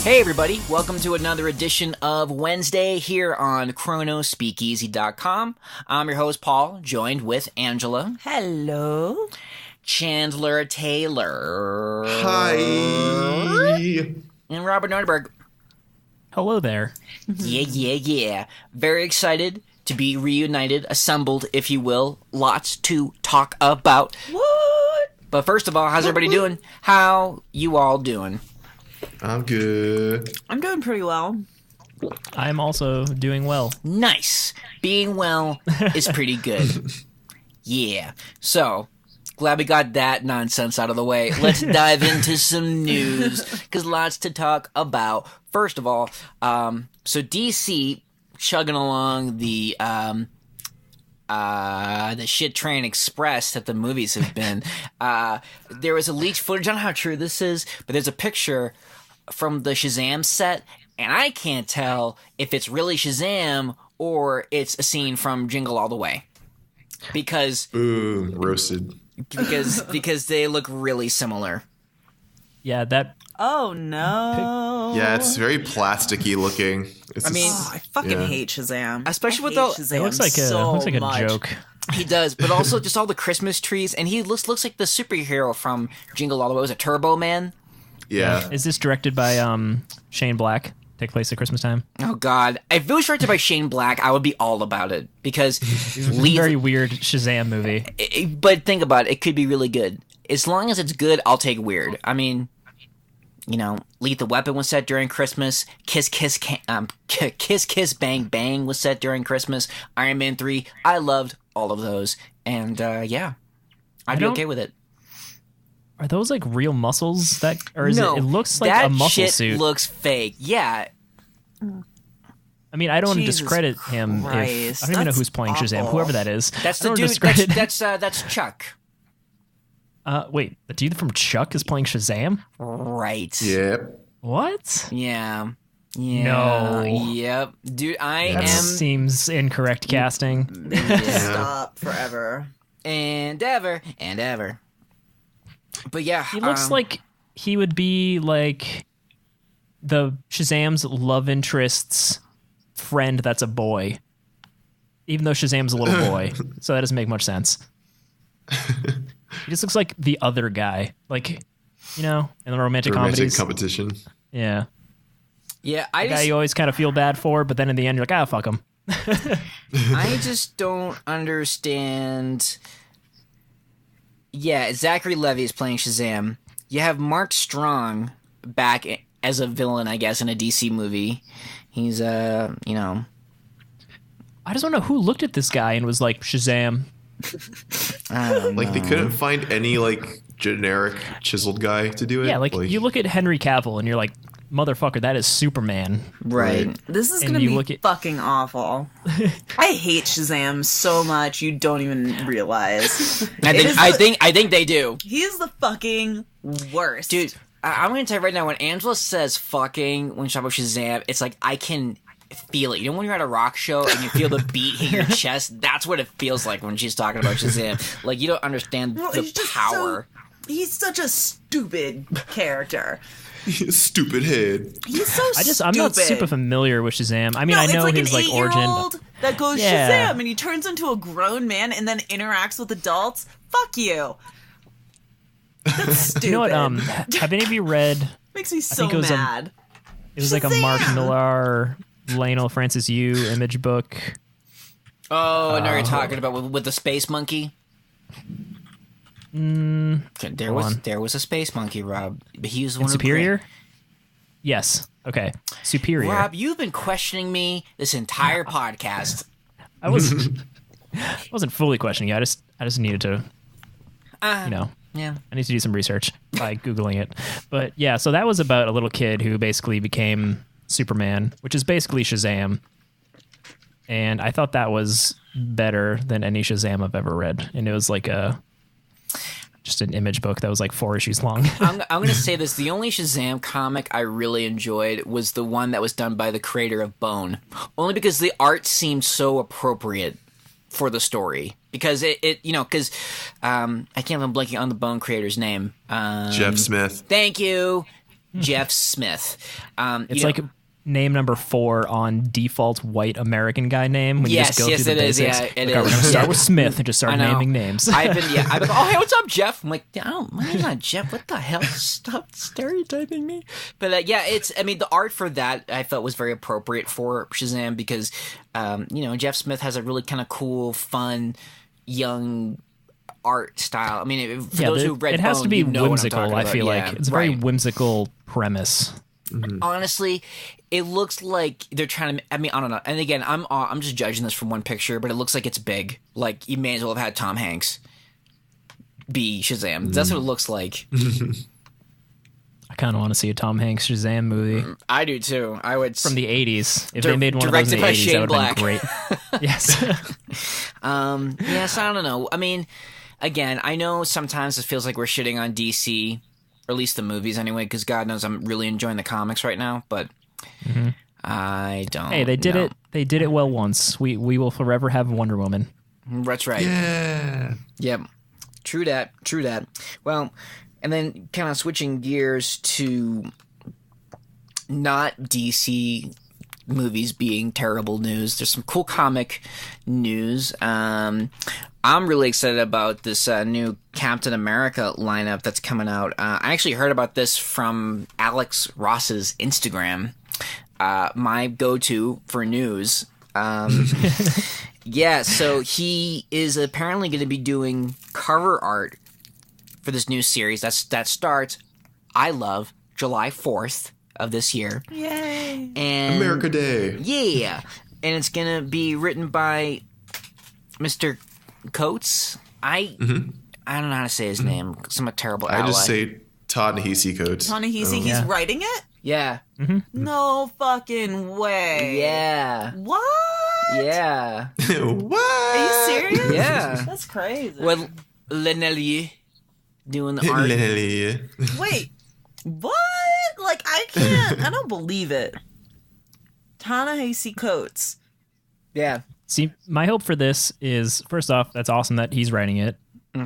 Hey everybody, welcome to another edition of Wednesday here on chronospeakeasy.com. I'm your host Paul, joined with Angela. Hello. Chandler Taylor. Hi. And Robert Nordberg. Hello there. Yeah. Very excited to be reunited, assembled, if you will. Lots to talk about. What? But first of all, how's everybody doing? How you all doing? I'm good. I'm doing pretty well. I'm also doing well. Nice. Being well is pretty good. Yeah. So, glad we got that nonsense out of the way. Let's dive into some news, because lots to talk about. First of all, so DC chugging along the shit train express that the movies have been. There was a leaked footage. I don't know how true this is, but there's a picture from the Shazam set, and I can't tell if it's really Shazam or it's a scene from Jingle All the Way, because roasted. Because they look really similar. Yeah, that. Oh no. Yeah, it's very plasticky looking. It's I fucking hate Shazam. Especially with Shazam It looks like a joke. He does, but also just all the Christmas trees, and he looks like the superhero from Jingle All the Way. Was it Turbo Man? Yeah. Is this directed by Shane Black? Take place at Christmas time? Oh God! If it was directed by Shane Black, I would be all about it, because It's a very weird Shazam movie. But think about it; it could be really good. As long as it's good, I'll take weird. I mean, you know, Lethal Weapon was set during Christmas. Kiss Kiss Bang Bang was set during Christmas. Iron Man 3, I loved all of those, and yeah, I'd be okay with it. Are those like real muscles that, or is No, it looks like that a muscle shit suit? looks fake. Yeah. I mean, I don't want to Jesus discredit him. Christ, I don't even know that's who's playing Shazam, awful. whoever that is. That's I the don't dude. wanna That's Chuck. Wait, the dude from Chuck is playing Shazam? Right. Yep. What? Yeah. No. Yep. Dude, I That am seems incorrect casting. They need to stop forever. and ever. But yeah, He looks like he would be like the Shazam's love interest's friend that's a boy. Even though Shazam's a little boy. So that doesn't make much sense. He just looks like the other guy. Like, you know, in the romantic comedies. competition. Yeah. Yeah, The guy you always kind of feel bad for, but then in the end you're like, fuck him. I just don't understand. Yeah, Zachary Levi is playing Shazam. You have Mark Strong back as a villain, I guess, in a DC movie. He's you know. I just don't know who looked at this guy and was like, Shazam. I don't Like know. they couldn't find any like generic chiseled guy to do it. Yeah, like you look at Henry Cavill and you're like, motherfucker, that is Superman. Right. This is And gonna you be look at- fucking awful. I hate Shazam so much you don't even realize. I think they do. He is the fucking worst. Dude, I'm going to tell you right now, when Angela says fucking when she talks about Shazam, it's like I can feel it. You know when you're at a rock show and you feel the beat hit your chest? That's what it feels like when she's talking about Shazam. Like, you don't understand Well, the he's just power. he's such a stupid character. stupid head. He's so stupid. I'm not super familiar with Shazam. I mean, I know it's like his an like origin. 8-year-old that goes Yeah. Shazam and he turns into a grown man and then interacts with adults. Fuck you. That's stupid. You know what? Have any of you read? Makes me so think it was, mad. It was like a Mark Shazam! Millar, Lionel Francis Yu image book. Oh, I know what you're talking about with the space monkey. There was a space monkey, Rob. But he was one of the Superior? Yes. Okay. Superior. Rob, you've been questioning me this entire podcast. I wasn't fully questioning you. I just needed to, Yeah. I need to do some research by Googling it. But yeah, so that was about a little kid who basically became Superman, which is basically Shazam. And I thought that was better than any Shazam I've ever read. And it was like just an image book that was like 4 issues long. I'm going to say this. The only Shazam comic I really enjoyed was the one that was done by the creator of Bone. Only because the art seemed so appropriate for the story. Because I can't believe I'm blanking on the Bone creator's name. Jeff Smith. Thank you. Jeff Smith. It's like name number 4 on default white American guy name when you just go through the basics. Yeah, it We're is. gonna start with Smith and just start I know. naming names. I've been, oh, hey, what's up, Jeff? I'm like, my name's not Jeff. What the hell? Stop stereotyping me. But the art for that I felt was very appropriate for Shazam because, Jeff Smith has a really kind of cool, fun, young art style. I mean, for those who read it has Bone, to be you know whimsical. what I'm talking I about. feel Yeah, like it's a right. very whimsical premise. Honestly, it looks like they're trying to. I mean, I don't know. And again, I'm just judging this from one picture, but it looks like it's big. Like you may as well have had Tom Hanks be Shazam. That's what it looks like. I kind of want to see a Tom Hanks Shazam movie I do too. I would from the 80s. If they made one of those in directed the by 80s, Shane that would have been great. Yes. Yes, I don't know. I mean, again, I know sometimes it feels like we're shitting on DC, or at least the movies anyway, because God knows I'm really enjoying the comics right now, but I don't. Hey, they did know. it. They did it well once. We will forever have Wonder Woman. That's right. Yeah. Yep. True that. Well, and then kind of switching gears to not DC movies being terrible news. There's some cool comic news. I'm really excited about this new Captain America lineup that's coming out. I actually heard about this from Alex Ross's Instagram, my go-to for news. Yeah, so he is apparently going to be doing cover art for this new series that starts, I love, July 4th of this year. Yay! And America Day. yeah, and it's going to be written by Mr. Coates. I don't know how to say his name because I'm a terrible ally. I just say Todd Nahisi Coates. Ta-Nehisi, he's writing it? Yeah. No fucking way. Yeah. What? Yeah. What? Are you serious? Yeah. That's crazy. Well, Lenelier doing the art. Wait, what? Like, I don't believe it. Ta-Nehisi Coates. Yeah. See, my hope for this is, first off, that's awesome that he's writing it.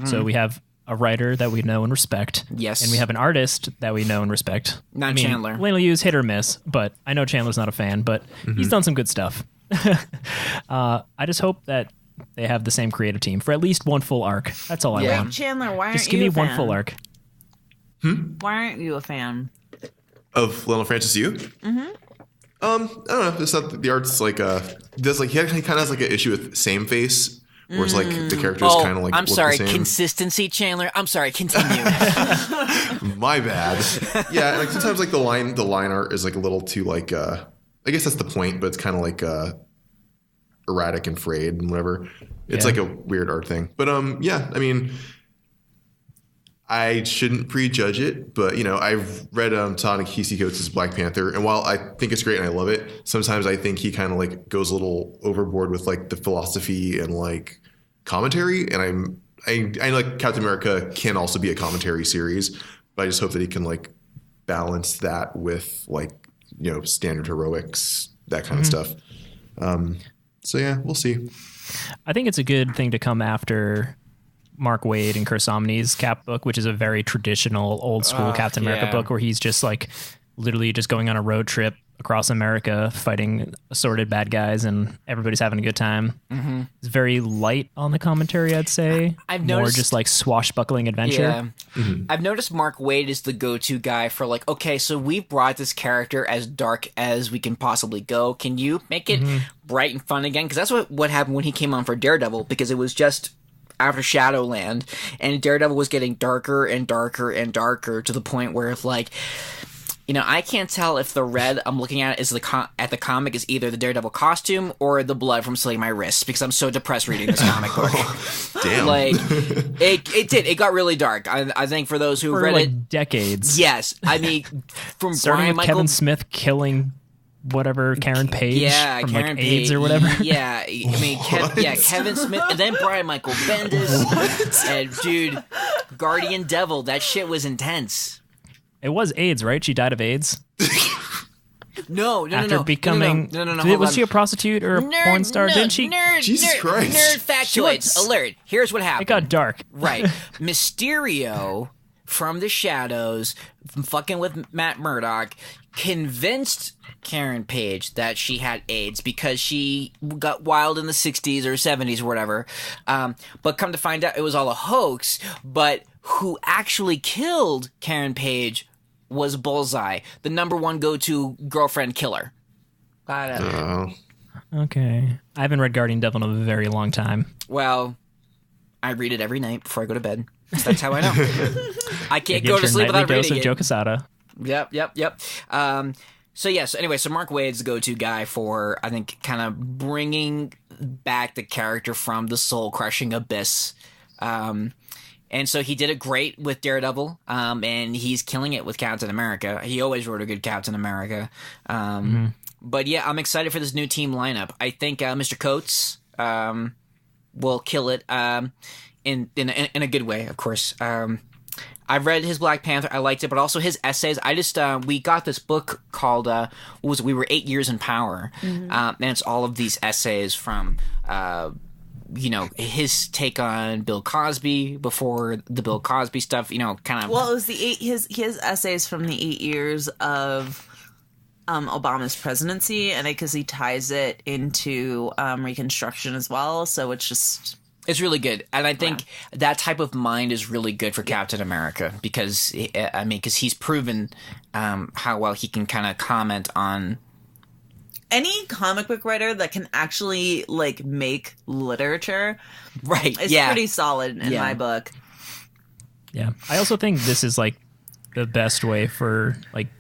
So we have a writer that we know and respect. Yes. And we have an artist that we know and respect. Not Chandler. Lane will use hit or miss, but I know Chandler's not a fan, but he's done some good stuff. I just hope that they have the same creative team for at least one full arc. That's all I Wait, want. Chandler, why aren't Just give you me a fan? one full arc. Why aren't you a fan? Of Lionel Francis Yu? I don't know. It's not the art's like does like he kind of has like an issue with same face, where it's like the characters kind of like I'm look sorry, the same. consistency, Chandler. I'm sorry, continue. My bad. Yeah, like sometimes like the line art is like a little too like I guess that's the point, but it's kind of like erratic and frayed and whatever. It's like a weird art thing. But yeah, I mean, I shouldn't prejudge it, but I've read Ta-Nehisi Coates' Black Panther, and while I think it's great and I love it, sometimes I think he kind of like goes a little overboard with like the philosophy and like commentary. And I like Captain America can also be a commentary series, but I just hope that he can like balance that with like standard heroics, that kind of stuff. So yeah, we'll see. I think it's a good thing to come after Mark Waid and Chris Omni's Cap book, which is a very traditional old school Captain America book where he's just like literally just going on a road trip across America fighting assorted bad guys and everybody's having a good time. It's very light on the commentary, I'd say. I've more noticed- just like swashbuckling adventure. Yeah. I've noticed Mark Waid is the go-to guy for like, okay, so we've brought this character as dark as we can possibly go. Can you make it bright and fun again? Because that's what happened when he came on for Daredevil, because it was just after Shadowland, and Daredevil was getting darker and darker and darker to the point where if like, I can't tell if the red I'm looking at is at the comic is either the Daredevil costume or the blood from slitting my wrists, because I'm so depressed reading this comic book. Damn. Like it got really dark. I think for those who For read like it, decades. yes. I mean, from Starting Brian with Michael, Kevin Smith killing whatever Karen Page from Karen like AIDS Page, or whatever. Yeah, I mean, Kevin Smith, and then Brian Michael Bendis, and dude, Guardian Devil. That shit was intense. It was AIDS, right? She died of AIDS No, after becoming. No. Was she a prostitute or a porn star? Didn't she? Jesus Christ. Nerd factoids was- alert. Here's what happened. It got dark. Right. Mysterio from the shadows, fucking with Matt Murdock, convinced Karen Page that she had AIDS because she got wild in the 60s or 70s or whatever. But come to find out, it was all a hoax. But who actually killed Karen Page was Bullseye, the number one go-to girlfriend killer. Got it. Oh. Okay. I haven't read Guardian Devil in a very long time. Well, I read it every night before I go to bed. That's how I know. I can't Get go to your sleep nightly without dose reading of it. Joe Quesada. Yep. So Mark Waid's the go-to guy for, I think, kind of bringing back the character from the soul-crushing abyss. And so he did it great with Daredevil, and he's killing it with Captain America. He always wrote a good Captain America. But yeah, I'm excited for this new team lineup. I think Mr. Coates will kill it in a good way, of course. I've read his Black Panther. I liked it, but also his essays. I just we got this book called We Were 8 Years in Power, and it's all of these essays from his take on Bill Cosby before the Bill Cosby stuff. Kind of. Well, it was his essays from the 8 years of Obama's presidency, and because he ties it into Reconstruction as well. So it's just. It's really good, and I think that type of mind is really good for Captain America because he's proven how well he can kind of comment on any comic book writer that can actually make literature. Right, is pretty solid in my book. Yeah, I also think this is the best way for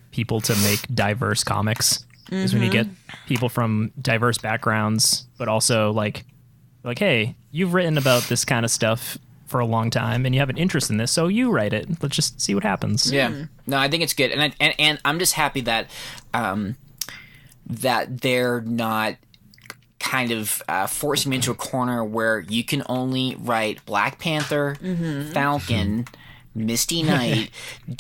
people to make diverse comics is when you get people from diverse backgrounds, but also hey, you've written about this kind of stuff for a long time and you have an interest in this, so you write it. Let's just see what happens. Yeah. No, I think it's good. And I'm just happy that that they're not kind of forcing me into a corner where you can only write Black Panther, Falcon, Misty Knight. I'm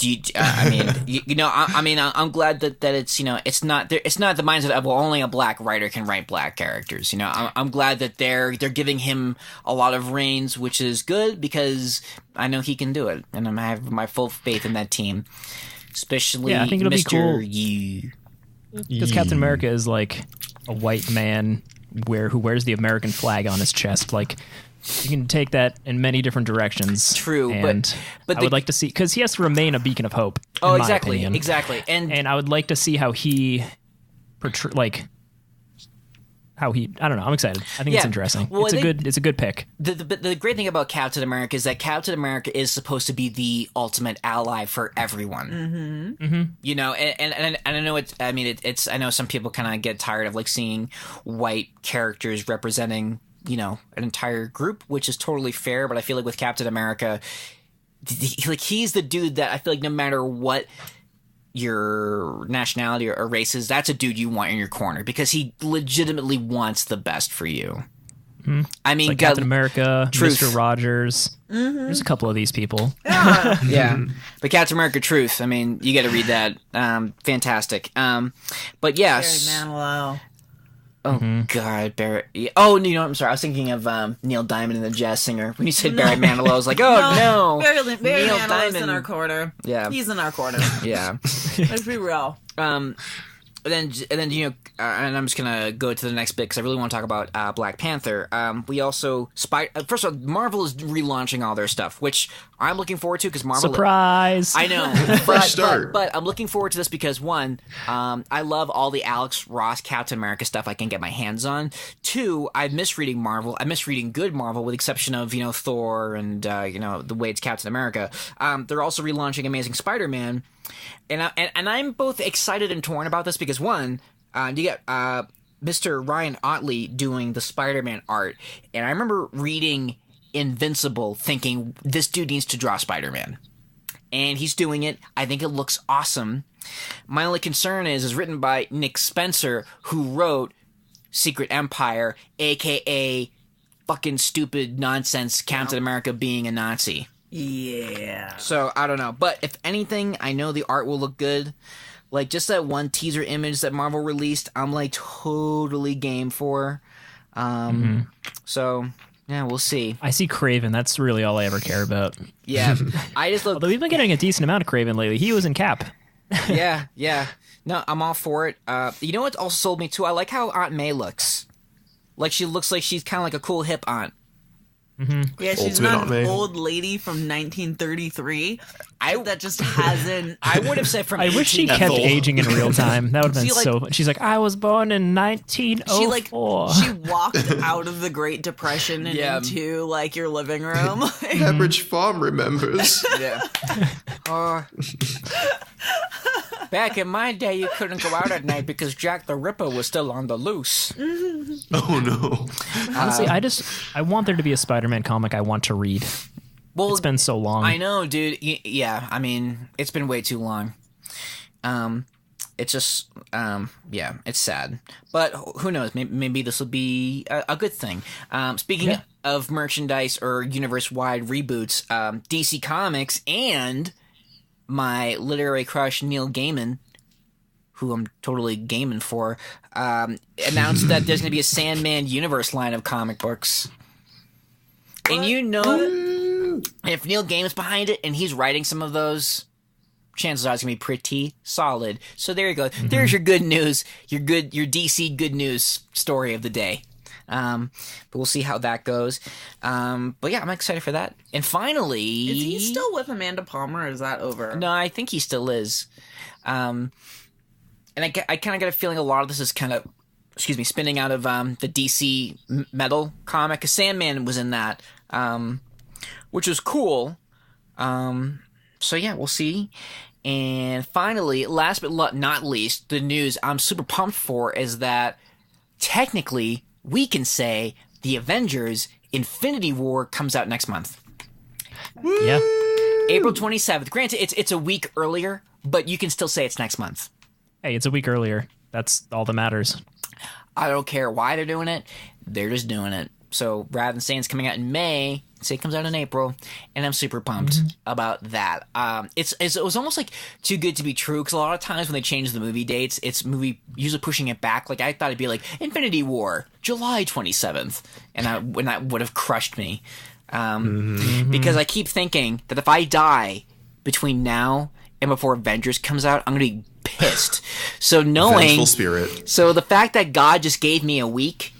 glad that it's it's not the mindset of only a black writer can write black characters. I'm glad that they're giving him a lot of reins, which is good because I know he can do it, and I have my full faith in that team. Especially, I think it'll Mr. be cool Yu. because Captain America is a white man who wears the American flag on his chest. You can take that in many different directions. True, and but I would like to see, because he has to remain a beacon of hope. Oh, in my exactly, opinion. exactly, and I would like to see how he how he. I don't know. I'm excited. I think it's interesting. Well, It's a good pick. The great thing about Captain America is that Captain America is supposed to be the ultimate ally for everyone. And I know it's. I mean, it's. I know some people kind of get tired of seeing white characters representing an entire group, which is totally fair. But I feel with Captain America, he's the dude that I feel no matter what your nationality or race is, that's a dude you want in your corner because he legitimately wants the best for you. I mean, Captain America, Truth. Mr. Rogers. There's a couple of these people. Yeah. But Captain America Truth, I mean, you got to read that. Fantastic. But yes. Barry Manilow. Oh, God, Barry. Oh, I'm sorry. I was thinking of Neil Diamond and the Jazz Singer. When you said Barry Manilow, I was like, oh, no. Barry Neil Manilow's Diamond. in our corner. Yeah. He's in our corner. Yeah. Let's be real. And then and I'm just gonna go to the next bit because I really want to talk about Black Panther. We also first of all, Marvel is relaunching all their stuff, which I'm looking forward to because Marvel. Surprise! I know, Fresh start. But I'm looking forward to this because one, I love all the Alex Ross Captain America stuff I can get my hands on. Two, I miss reading Marvel. I miss reading good Marvel, with the exception of Thor and the way it's Captain America. They're also relaunching Amazing Spider-Man. And I'm both excited and torn about this because one, you get Mr. Ryan Otley doing the Spider-Man art, and I remember reading Invincible thinking this dude needs to draw Spider-Man, and he's doing it. I think it looks awesome. My only concern is written by Nick Spencer, who wrote Secret Empire, aka fucking stupid nonsense Captain America being a Nazi. Yeah. So, I don't know. But if anything, I know the art will look good. Just that one teaser image that Marvel released, I'm totally game for. So, Yeah, we'll see. I see Craven. That's really all I ever care about. Yeah, I just look. Although we've been getting a decent amount of Craven lately. He was in Cap. Yeah. No, I'm all for it. You know what also sold me too? I like how Aunt May looks. Like she looks like she's kind of like a cool hip aunt. Yeah, she's Ultimate not Aunt May. an old lady from 1933. I That just hasn't. I would have said from. I wish she 18. kept Ethel. aging in real time. That would have been See, like- She's like, I was born in She 1904. she walked out of the Great Depression and Yeah. into like your living room. Pepperidge Farm remembers. Yeah. Back in my day, you couldn't go out at night because Jack the Ripper was still on the loose. Oh no. Honestly, I want there to be a Spider-Man comic I want to read. Well, It's been so long. I know, dude. Yeah, I mean, it's been way too long. It's just, yeah, it's sad. But who knows? Maybe this will be a good thing. Speaking of merchandise or universe-wide reboots, DC Comics and my literary crush Neil Gaiman, who I'm totally gaming for, announced that there's going to be a Sandman universe line of comic books. And you know, if Neil Gaiman's behind it and he's writing some of those, chances are it's going to be pretty solid. So there you go. There's your good news, your DC good news story of the day. But we'll see how that goes. But yeah, I'm excited for that. And finally... Is he still with Amanda Palmer, or is that over? No, I think he still is. And I kind of get a feeling a lot of this is kind of, spinning out of the DC Metal comic. 'Cause Sandman was in that, which was cool. So yeah, we'll see. And finally, last but not least, the news I'm super pumped for is that technically we can say the Avengers Infinity War comes out next month. Yeah. April 27th. Granted, it's a week earlier, but you can still say it's next month. Hey, it's a week earlier. That's all that matters. I don't care why they're doing it. They're just doing it. So rather than saying it's coming out in May, say it comes out in April, and I'm super pumped about that. It was almost like too good to be true, because a lot of times when they change the movie dates, it's usually pushing it back. Like I thought it'd be like Infinity War, July 27th, and that would have crushed me. Because I keep thinking that if I die between now and before Avengers comes out, I'm gonna be pissed. So Vengeful spirit. So the fact that God just gave me a week,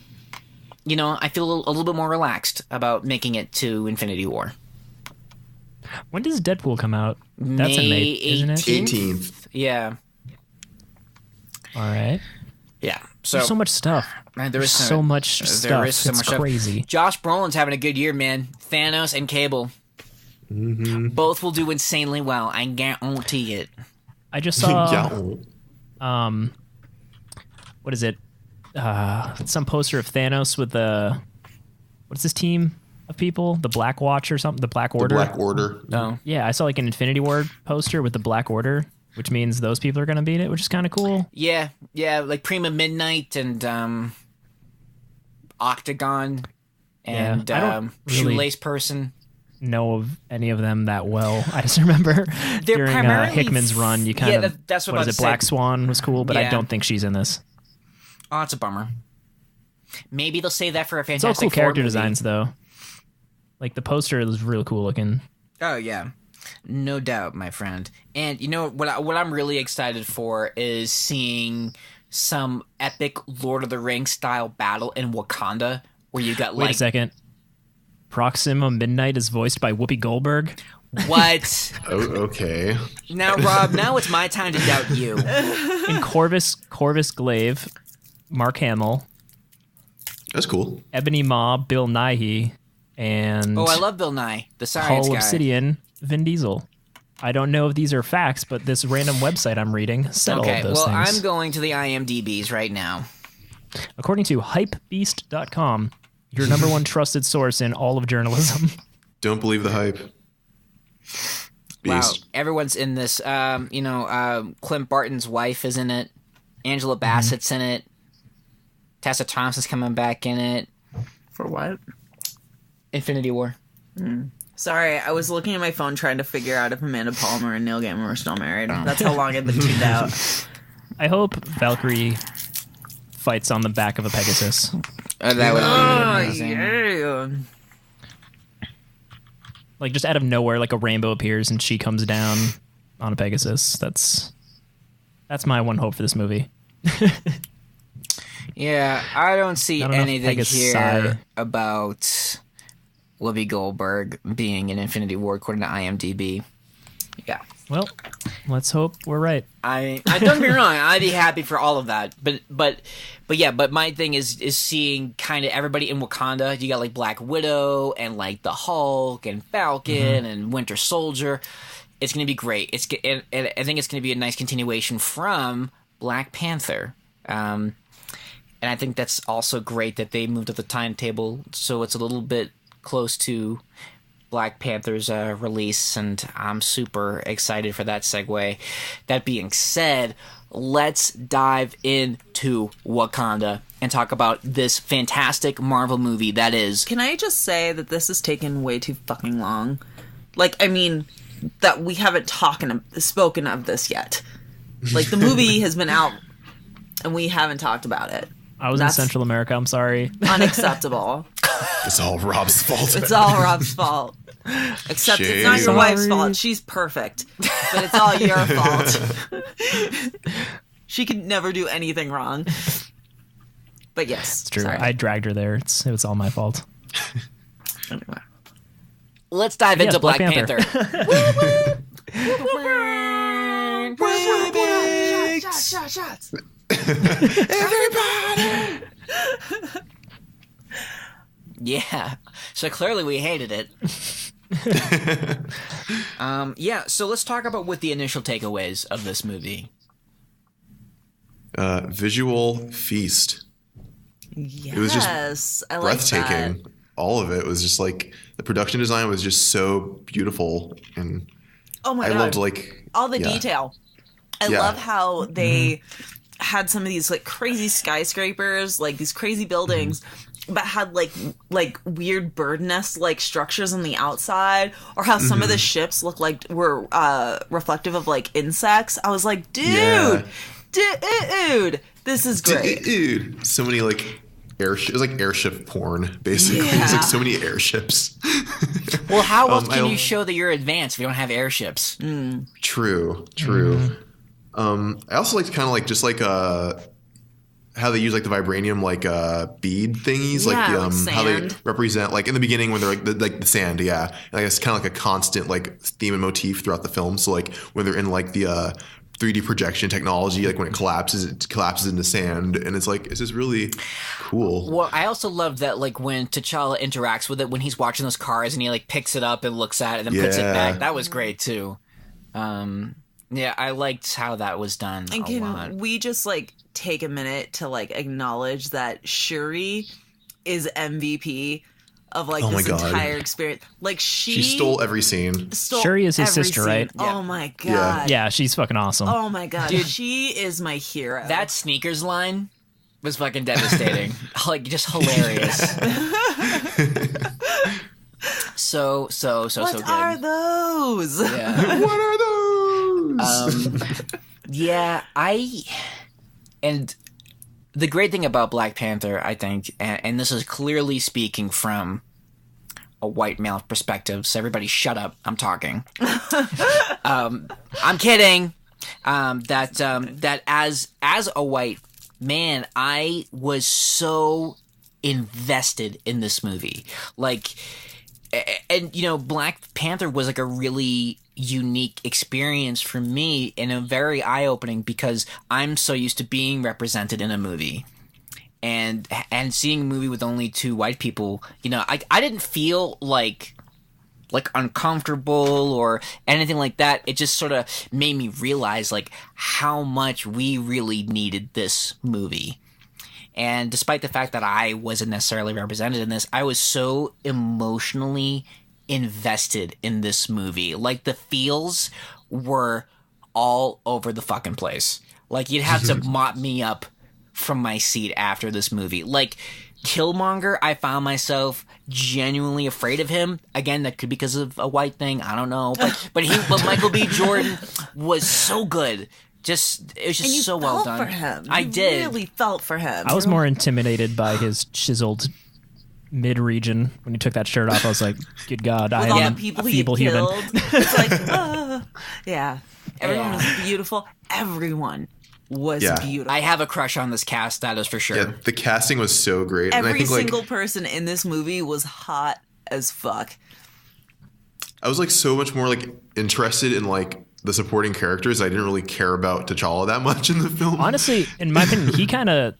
you know, I feel a little bit more relaxed about making it to Infinity War. When does Deadpool come out? That's in May, isn't it? 18th. Yeah. All right. Yeah. So, There's so much stuff. man, There's so much stuff. There is so It's much stuff. crazy. Josh Brolin's having a good year, man. Thanos and Cable. Both will do insanely well. I guarantee it. I just saw Yeah. what is it? Some poster of Thanos with what's his team of people? The Black Watch or something? The Black The Order? Black Order. No. Yeah, I saw like an Infinity War poster with the Black Order, which means those people are going to beat it, which is kind of cool. Yeah, like Prima Midnight and Octagon and Yeah, I don't really- Shoelace Person. Know of any of them that well. I just remember They're during primarily Hickman's run, you kind of that's what what I is was it? Black saying. Swan was cool, but I Yeah. don't think she's in this. Oh, it's a bummer. Maybe they'll save that for a It's all Fantastic cool Four character movie. designs though. Like the poster is real cool looking. Oh yeah, no doubt, my friend. And you know what I'm really excited for is seeing some epic Lord of the Rings style battle in Wakanda, where you got Wait like a second. Proxima Midnight is voiced by Whoopi Goldberg. what? Oh, okay. Now, Rob, now it's my time to doubt you. In Corvus Glaive, Mark Hamill, That's cool. Ebony Maw, Bill Nighy, and Oh, I love Bill Nye, the science Hull guy. Obsidian, Vin Diesel. I don't know if these are facts, but this random website I'm reading said all Okay, of those well, things. I'm going to the IMDb's right now. According to hypebeast.com, your number one trusted source in all of journalism. Don't believe the hype. Wow, Beast. everyone's in this. Clint Barton's wife is in it. Angela Bassett's in it. Tessa Thompson's coming back in it. For what? Infinity War. Sorry, I was looking at my phone trying to figure out if Amanda Palmer and Neil Gaiman were still married. That's how long I've been tuned out. I hope Valkyrie fights on the back of a Pegasus. That would be Oh, amazing. yeah. Like just out of nowhere, like a rainbow appears and she comes down on a Pegasus. That's my one hope for this movie. Yeah, I don't see anything Pegasi. here about Whoopi Goldberg being in Infinity War according to IMDb. Yeah. Well, let's hope we're right. I don't get me wrong, I'd be happy for all of that. But my thing is seeing kind of everybody in Wakanda. You got like Black Widow and like the Hulk and Falcon and Winter Soldier. It's going to be great. And I think it's going to be a nice continuation from Black Panther. And I think that's also great that they moved up the timetable so it's a little bit close to Black Panther's release, and I'm super excited for that segue. That being said, let's dive into Wakanda and talk about this fantastic Marvel movie that is... Can I just say that this has taken way too fucking long? Like, I mean, that we haven't spoken of this yet. Like, the movie has been out, and we haven't talked about it. I was in Central America, I'm sorry. Unacceptable. It's all Rob's fault. It's all Rob's fault. Except it's not your wife's fault. She's perfect. But it's all your fault. She could never do anything wrong. But yes. It's true. Sorry. I dragged her there. It was all my fault. Anyway. Let's dive into Black Panther. Shots. Everybody! Yeah. So clearly we hated it. Yeah, so let's talk about what the initial takeaways of this movie. Visual feast. Yes. It was just I like breathtaking. that. All of it was just like the production design was just so beautiful, and Oh my I God. loved like all the yeah. detail. I love how they had some of these like crazy skyscrapers, like these crazy buildings, but had like weird bird nest like structures on the outside, or how some of the ships were reflective of like insects. I was like, dude, this is great. Dude, so many like airship. It was like airship porn, basically. Yeah. It's like so many airships. Well, how else can you show that you're advanced if you don't have airships? True. I also liked kind of like just like how they use like the vibranium like bead thingies, Yeah, like like how they sand. represent like in the beginning when they're like the sand, yeah. And, like it's kind of like a constant like theme and motif throughout the film. So like when they're in like the 3D projection technology, like when it collapses into sand, and it's like it's just really cool. Well, I also love that like when T'Challa interacts with it when he's watching those cars and he like picks it up and looks at it and then puts it back. That was great too. Yeah, I liked how that was done And a lot. can we just like take a minute to like acknowledge that Shuri is MVP of like Oh my this God. entire experience? Like She stole every scene. Shuri is his every sister, scene. right? Oh my God. Yeah, she's fucking awesome. Oh my God. She is my hero. That sneakers line was fucking devastating. Like just hilarious. So what good. are those? Yeah. What are those? Yeah, and the great thing about Black Panther, I think, and this is clearly speaking from a white male perspective, so everybody shut up, I'm talking. I'm kidding. That as a white man, I was so invested in this movie. Like, and you know, Black Panther was like a really unique experience for me and a very eye-opening because I'm so used to being represented in a movie. And seeing a movie with only two white people, you know, I didn't feel like uncomfortable or anything like that. It just sort of made me realize like how much we really needed this movie. And despite the fact that I wasn't necessarily represented in this, I was so emotionally invested in this movie. Like the feels were all over the fucking place. Like you'd have to mop me up from my seat after this movie. Like Killmonger, I found myself genuinely afraid of him. Again, that could be because of a white thing. I don't know. But Michael B. Jordan was so good. It was just And you so well felt done. for him. I You did. really felt for him. I was more intimidated by his chiseled mid-region when he took that shirt off. I was like, good God, With I all am the people a he feeble human. killed. It's like, yeah. Everyone was beautiful. Everyone was beautiful. I have a crush on this cast, that is for sure. Yeah, the casting was so great. Every and I think, single person in this movie was hot as fuck. I was like so much more like interested in like the supporting characters. I didn't really care about T'Challa that much in the film. Honestly, in my opinion, he kind of,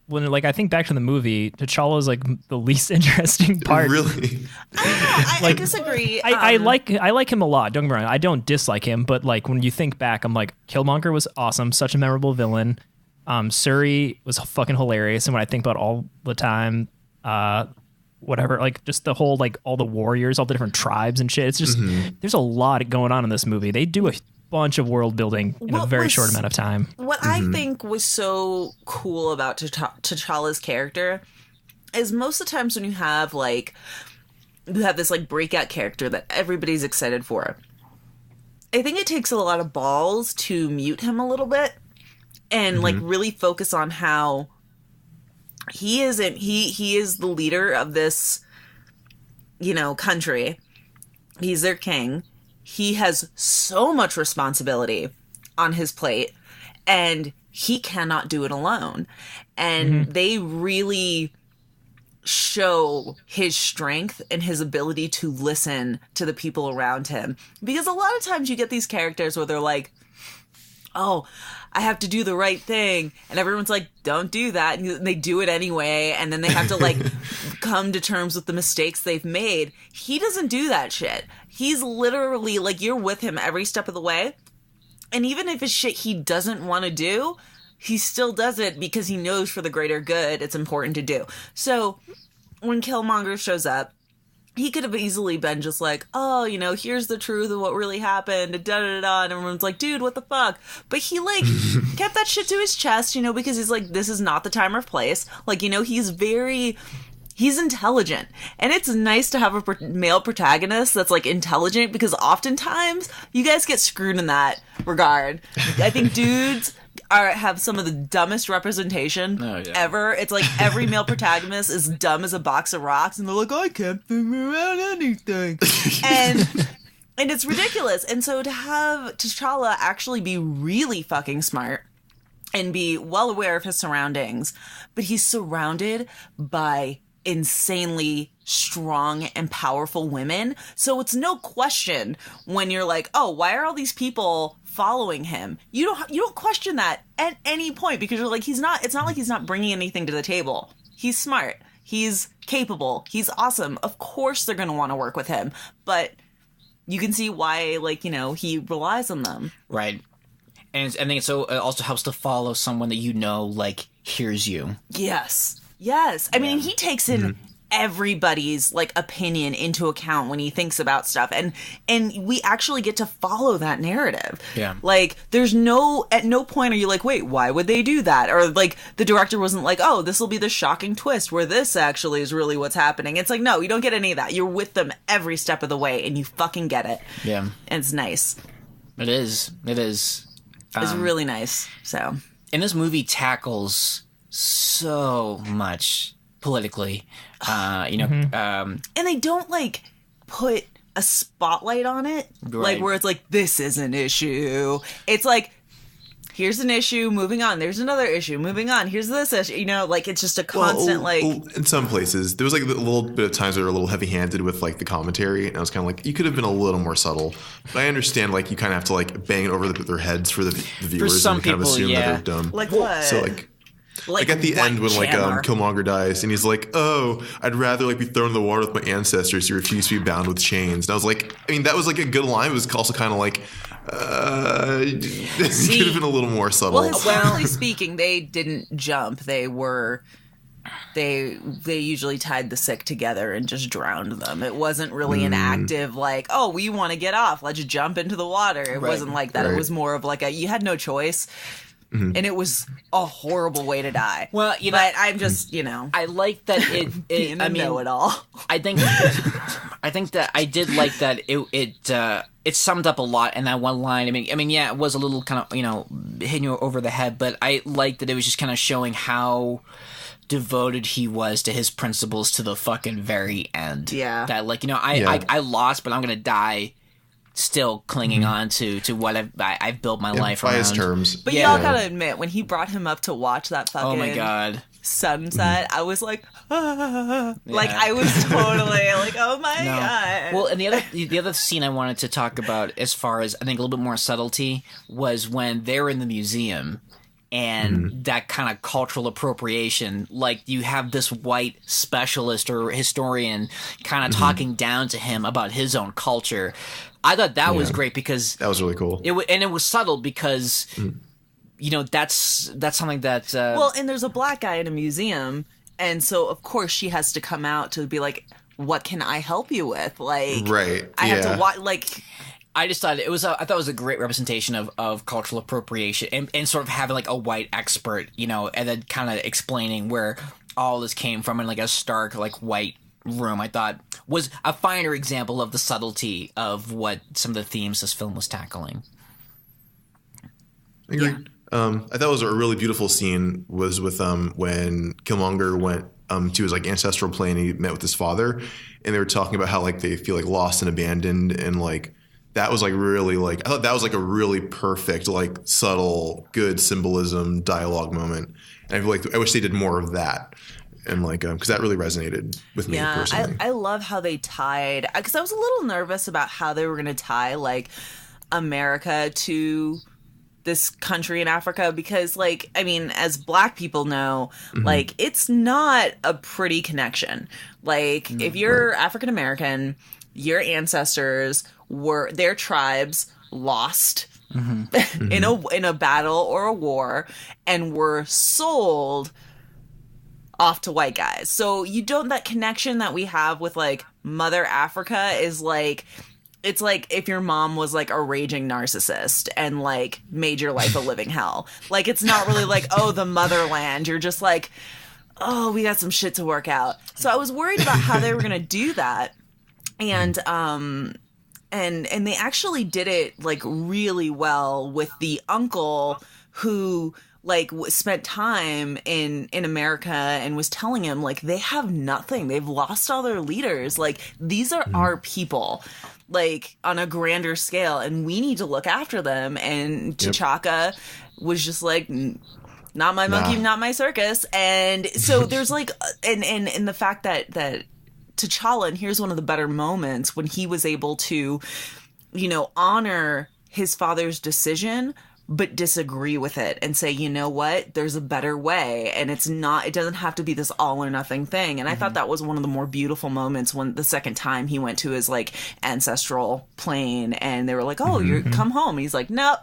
when like I think back to the movie, T'Challa is like the least interesting part. Really? I disagree. I like him a lot. Don't get me wrong. I don't dislike him, but like when you think back, I'm like, Killmonger was awesome, such a memorable villain. Suri was fucking hilarious, and when I think about all the time, whatever, like just the whole like all the warriors, all the different tribes and shit. It's just there's a lot going on in this movie. They do a bunch of world building in a very short amount of time. What I think was so cool about T'Challa's character is most of the times when you have this like breakout character that everybody's excited for, I think it takes a lot of balls to mute him a little bit and like really focus on how he is the leader of this, country. He's their king. He has so much responsibility on his plate, and he cannot do it alone. And they really show his strength and his ability to listen to the people around him. Because a lot of times you get these characters where they're like, oh, I have to do the right thing. And everyone's like, don't do that. And they do it anyway. And then they have to like come to terms with the mistakes they've made. He doesn't do that shit. He's literally like, you're with him every step of the way. And even if it's shit he doesn't want to do, he still does it because he knows for the greater good it's important to do. So when Killmonger shows up, he could have easily been just like, oh, here's the truth of what really happened, and da-da-da-da, and everyone's like, dude, what the fuck? But he, like, kept that shit to his chest, because he's like, this is not the time or place. Like, he's intelligent. And it's nice to have a male protagonist that's, like, intelligent, because oftentimes you guys get screwed in that regard. I think dudes have some of the dumbest representation ever. It's like every male protagonist is dumb as a box of rocks, and they're like, I can't figure out anything. and it's ridiculous. And so to have T'Challa actually be really fucking smart and be well aware of his surroundings, but he's surrounded by insanely strong and powerful women. So it's no question when you're like, oh, why are all these people following him? You don't question that at any point, because you're like, it's not like he's not bringing anything to the table. He's smart. He's capable. He's awesome. Of course they're going to want to work with him, but you can see why, he relies on them. Right. And I think it also helps to follow someone that hears you. Yes. I mean, he takes in everybody's opinion into account when he thinks about stuff, and we actually get to follow that narrative. There's at no point are you like, wait, why would they do that? Or the director wasn't like, oh, this will be the shocking twist where this actually is really what's happening. It's like, no, you don't get any of that. You're with them every step of the way, and you fucking get it. And it's nice. It is It's really nice. So, and this movie tackles so much politically, and they don't put a spotlight on it, where it's like, this is an issue. It's like, here's an issue, moving on. There's another issue, moving on. Here's this issue. It's just a constant in some places there was a little bit of times that were a little heavy-handed with the commentary, and I was kind of like, you could have been a little more subtle. But I understand you kind of have to bang it over their heads for the viewers, for some and kind people, of assume that they're dumb. Like what? So at the end when Killmonger dies and he's like, oh, I'd rather be thrown in the water with my ancestors who refuse to be bound with chains. And I was like, I mean, that was a good line. It was also kind of this could have been a little more subtle. Well, historically speaking, they didn't jump. They usually tied the sick together and just drowned them. It wasn't really an active oh, we want to get off, let's jump into the water. It wasn't like that. It was more of you had no choice. and it was a horrible way to die. Well, you know, but I'm just, I like that it I mean, know it all. I think that I did like that it summed up a lot in that one line. I mean, yeah, it was a little kind of, hitting you over the head, but I liked that it was just kind of showing how devoted he was to his principles to the fucking very end. Yeah. That I lost, but I'm gonna die still clinging on to what I've built my life around. By his terms. But y'all gotta admit, when he brought him up to watch that fucking oh my god sunset, I was like, like I was totally like, oh my god. Well, and the other scene I wanted to talk about, as far as I think a little bit more subtlety, was when they're in the museum. And that kind of cultural appropriation, like you have this white specialist or historian kind of talking down to him about his own culture. I thought that was great because that was really cool. It was subtle because that's something that well, and there's a black guy in a museum, and so of course she has to come out to be like, what can I help you with? Like, right? I have to watch like. I just thought I thought it was a great representation of cultural appropriation and sort of having like a white expert, and then kind of explaining where all this came from in like a stark like white room. I thought was a finer example of the subtlety of what some of the themes this film was tackling. I agree. Yeah. I thought it was a really beautiful scene was with when Killmonger went to his like ancestral plane and he met with his father, and they were talking about how like they feel like lost and abandoned, and like that was like really like I thought that was like a really perfect like subtle good symbolism dialogue moment, and I feel like I wish they did more of that, and like because that really resonated with me personally. I love how they tied, because I was a little nervous about how they were going to tie like America to this country in Africa, because like, I mean, as black people know, like it's not a pretty connection. Like if you're African American, your ancestors were, their tribes lost in a battle or a war and were sold off to white guys. So you don't, that connection that we have with like Mother Africa is like, it's like if your mom was like a raging narcissist and like made your life a living hell. Like it's not really like, oh, the motherland. You're just like, oh, we got some shit to work out. So I was worried about how they were going to do that. And they actually did it like really well with the uncle who like spent time in America and was telling him like they have nothing. They've lost all their leaders. Like these are our people, like on a grander scale, and we need to look after them. And T'Chaka was just like, not my monkey, not my circus. And so there's like, and the fact that T'Challa, and here's one of the better moments when he was able to, honor his father's decision, but disagree with it and say, you know what, there's a better way. And it doesn't have to be this all or nothing thing. And I thought that was one of the more beautiful moments when the second time he went to his like ancestral plane and they were like, oh, you're come home. He's like, nope,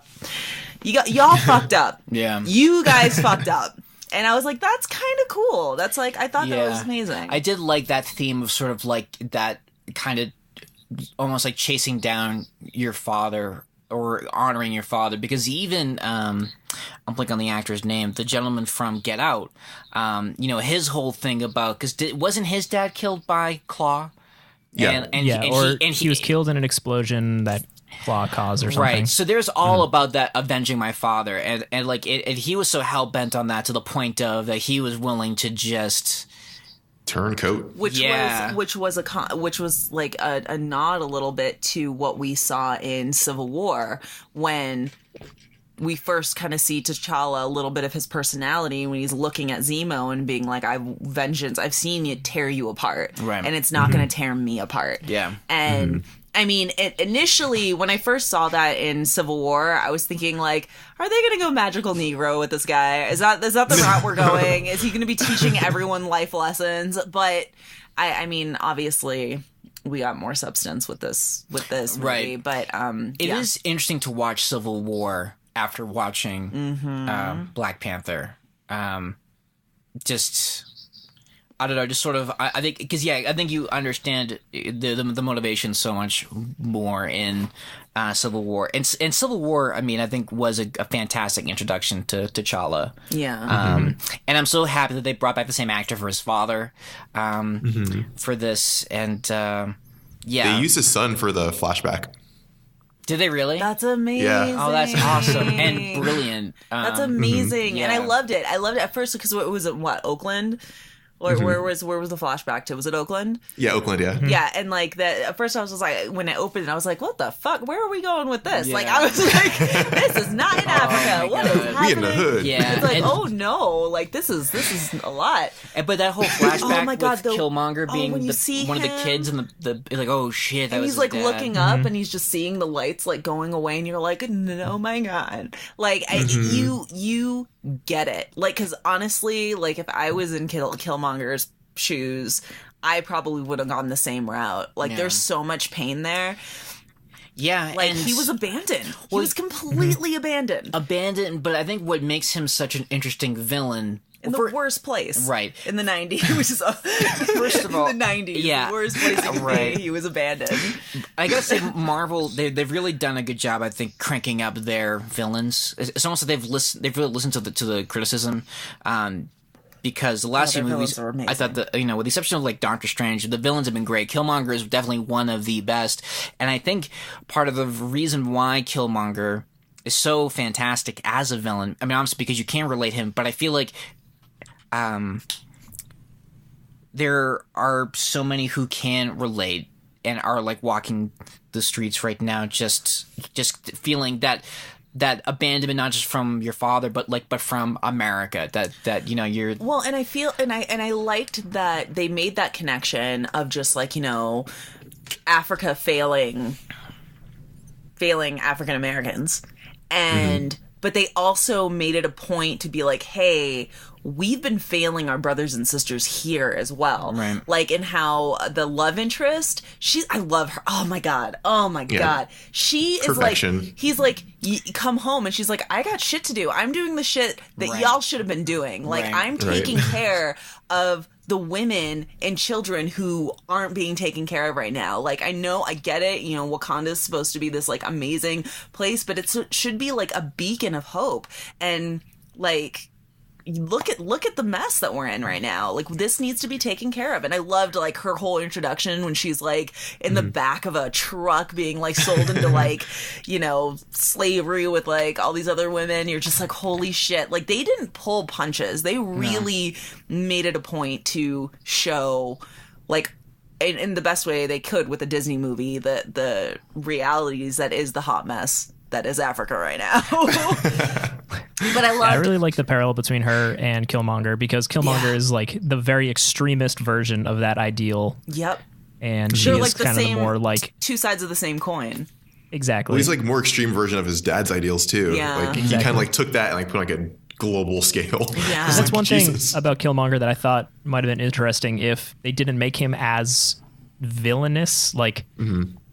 y'all fucked up. Yeah. You guys fucked up. And I was like, that's kind of cool. That's like, I thought that was amazing. I did like that theme of sort of like that kind of almost like chasing down your father or honoring your father, because even I'm blanking on the actor's name, the gentleman from Get Out, his whole thing about, because wasn't his dad killed by Claw? Yeah, he was killed in an explosion that Claw caused or something. Right. So there's all about that avenging my father, and like and he was so hell bent on that to the point of that he was willing to just turncoat, which was like a nod a little bit to what we saw in Civil War when we first kind of see T'Challa, a little bit of his personality when he's looking at Zemo and being like, I've seen it tear you apart, right, and it's not going to tear me apart. Yeah. And I mean, initially, when I first saw that in Civil War, I was thinking, like, are they going to go magical Negro with this guy? Is that the route we're going? Is he going to be teaching everyone life lessons? But, I mean, obviously, we got more substance with this movie. Right. But, it is interesting to watch Civil War after watching Black Panther. Just I don't know, just sort of, I think, because I think you understand the motivation so much more in Civil War. And Civil War, I mean, I think was a fantastic introduction to T'Challa. Yeah. And I'm so happy that they brought back the same actor for his father for this. And They used his son for the flashback. Did they really? That's amazing. Yeah. Oh, that's awesome and brilliant. That's amazing, yeah. and I loved it. I loved it at first because it was Oakland, or where was the flashback to? Was it Oakland? Yeah, Oakland. Yeah. Yeah, and like that. At first, I was just like, when it opened, I was like, "What the fuck? Where are we going with this?" Yeah. Like, I was like, "This is not in Africa. What is happening?" We in the hood. Yeah. It's like, And- oh no, like this is a lot. But that whole flashback Oh my God, with Killmonger being when you see one of the him- kids and the like, oh shit, that And was he's his like dad. looking up, and he's just seeing the lights like going away, and you're like, "No, my God!" Like you get it, like because honestly, like if I was in Killmonger's shoes, I probably would have gone the same route. Like, Yeah. there's so much pain there. Yeah, Like, and he was abandoned. He was completely abandoned. abandoned. But I think what makes him such an interesting villain In the worst place. Right. In the 90s, which is... First of all, in the 90s. yeah. The worst place he could Right. be. He was abandoned. I gotta say, Marvel they've really done a good job. I think cranking up their villains. It's almost like they've really listened to the criticism. Because the last their few movies, villains are amazing. I thought that, with the exception of like Doctor Strange, the villains have been great. Killmonger is definitely one of the best, and I think part of the reason why Killmonger is so fantastic as a villain, I mean, obviously because you can relate him, but I feel like there are so many who can relate and are like walking the streets right now, just feeling that abandonment, not just from your father, but from America, that you're Well, and I feel, and I liked that they made that connection of just like, Africa failing African Americans. And, but they also made it a point to be like, hey, we've been failing our brothers and sisters here as well. Right. Like in how the love interest, I love her. Oh my God. She Perfection. is like, he's like, come home. And she's like, I got shit to do. I'm doing the shit that Right. y'all should have been doing. Like Right. I'm taking care of the women and children who aren't being taken care of right now. Like, I know, I get it. Wakanda's supposed to be this like amazing place, but it should be like a beacon of hope. And like, look at the mess that we're in right now. Like, this needs to be taken care of. And I loved like her whole introduction when she's like in the back of a truck being like sold into like, slavery with like all these other women. You're just like, holy shit. Like, they didn't pull punches. They really made it a point to show like in the best way they could with a Disney movie, the realities that is the hot mess that is Africa right now. But I I really like the parallel between her and Killmonger, because Killmonger is like the very extremist version of that ideal, Yep. and Sure, he like is the kind of the same more like two sides of the same coin. exactly. Well, he's like more extreme version of his dad's ideals too. Yeah. Like he kind of like took that and like put on like a global scale. Yeah. It's That's like, one Jesus. thing about Killmonger that I thought might have been interesting if they didn't make him as villainous, like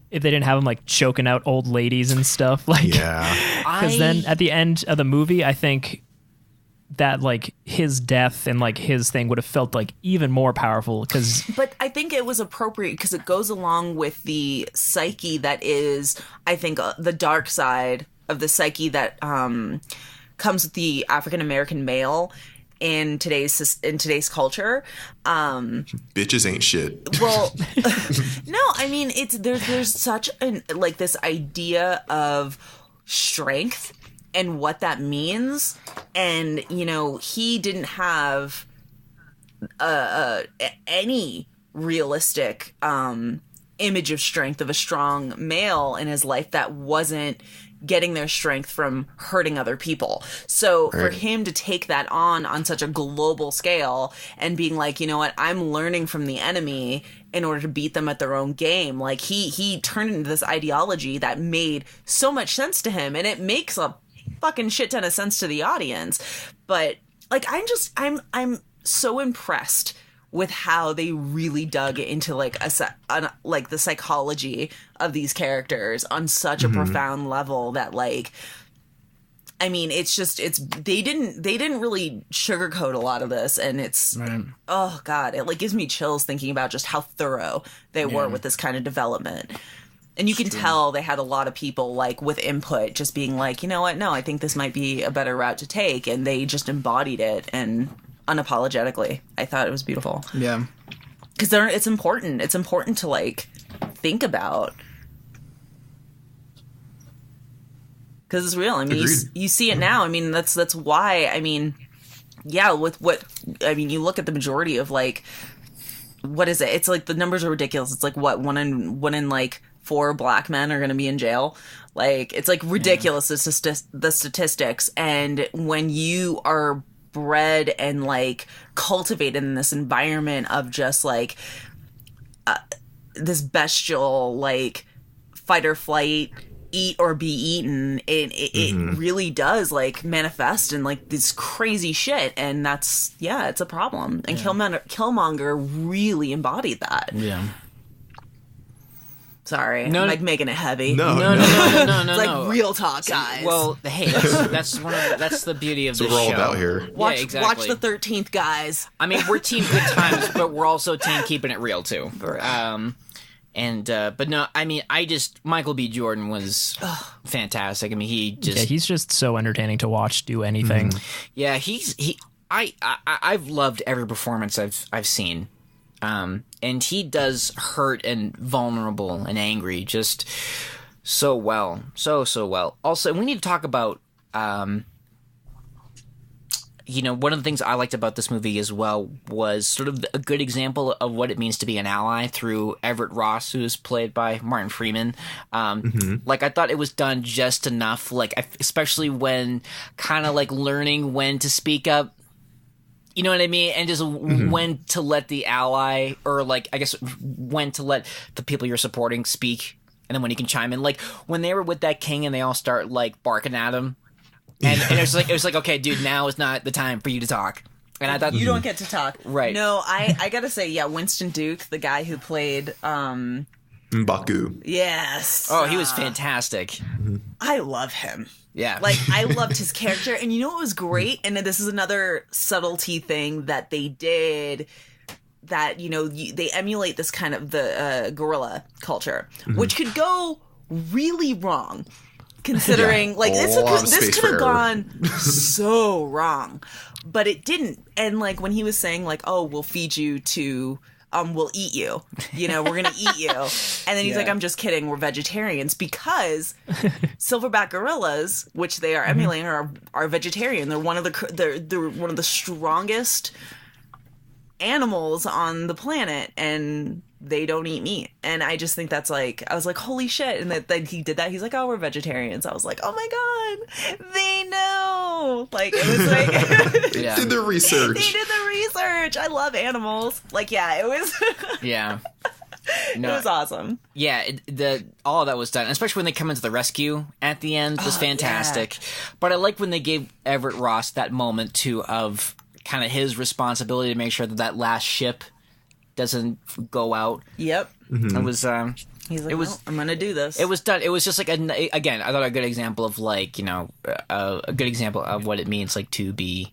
if they didn't have him like choking out old ladies and stuff, like Yeah. because then at the end of the movie, I think that like his death and like his thing would have felt like even more powerful, because But I think it was appropriate because it goes along with the psyche that is, I think, the dark side of the psyche that comes with the African American male in today's culture. Bitches ain't shit. Well, no, I mean there's such an like this idea of strength and what that means, and he didn't have any realistic image of strength of a strong male in his life that wasn't getting their strength from hurting other people. So for him to take that on such a global scale and being like, you know what, I'm learning from the enemy in order to beat them at their own game. Like he turned into this ideology that made so much sense to him, and it makes a fucking shit ton of sense to the audience. But like, I'm so impressed with how they really dug into like like the psychology of these characters on such a profound level that like I mean, they didn't really sugarcoat a lot of this, and it's oh god, it like gives me chills thinking about just how thorough they were with this kind of development. And you can tell they had a lot of people like with input, just being like, you know what, no, I think this might be a better route to take, and they just embodied it and unapologetically. I thought it was beautiful. Yeah, because it's important. It's important to like think about. Because it's real. I mean, you see it now. I mean, that's why. I mean, yeah. With what I mean, you look at the majority of like, what is it? It's like the numbers are ridiculous. It's like what one in like 4 black men are going to be in jail. Like it's like ridiculous. The statistics. And when you are bred and like cultivated in this environment of just like this bestial like fight or flight, eat or be eaten, it really does like manifest in like this crazy shit, and that's it's a problem. And Killmonger really embodied that. Yeah. Sorry, I'm like making it heavy. No. It's like real talk, guys. Well, hey, that's the beauty of this show. We're all about here. Watch the 13th, guys. I mean, we're team good times, but we're also team keeping it real too. But no, I mean, Michael B. Jordan was fantastic. I mean, he's just so entertaining to watch do anything. Yeah, I've loved every performance I've seen. And he does hurt and vulnerable and angry just so well. So well. Also, we need to talk about one of the things I liked about this movie as well was sort of a good example of what it means to be an ally through Everett Ross, who is played by Martin Freeman. Like, I thought it was done just enough, like, especially when kind of like learning when to speak up. You know what I mean? And just when to let the ally, or like, I guess, when to let the people you're supporting speak, and then when you can chime in. Like, when they were with that king and they all start, like, barking at him, and it was like, okay, dude, now is not the time for you to talk. And I thought... You don't get to talk. Right. No, I gotta say, Winston Duke, the guy who played... M'Baku. Yes. Oh, he was fantastic. I love him. Yeah. Like, I loved his character. And you know what was great? And this is another subtlety thing that they did, that, they emulate this kind of the guerrilla culture, which could go really wrong, considering, like, this could have gone so wrong. But it didn't. And, like, when he was saying, like, oh, we'll feed you to... we'll eat you. We're gonna eat you. And then he's like, I'm just kidding, we're vegetarians, because silverback gorillas, which they are emulating, are vegetarian. They're one of the strongest animals on the planet, and they don't eat meat. And I just think that's like, I was like, holy shit. And that he did that. He's like, oh, we're vegetarians. I was like, oh my god, they know. Like, it was like they did the research. They did the research. I love animals. Like, yeah, it was yeah. No, it was awesome. Yeah, all of that was done, especially when they come into the rescue at the end was fantastic. Yeah. But I like when they gave Everett Ross that moment too of kind of his responsibility to make sure that last ship doesn't go out. Yep. It was he's like, I'm gonna do this. It was done. It was just like again, I thought a good example of like, a good example of what it means like to be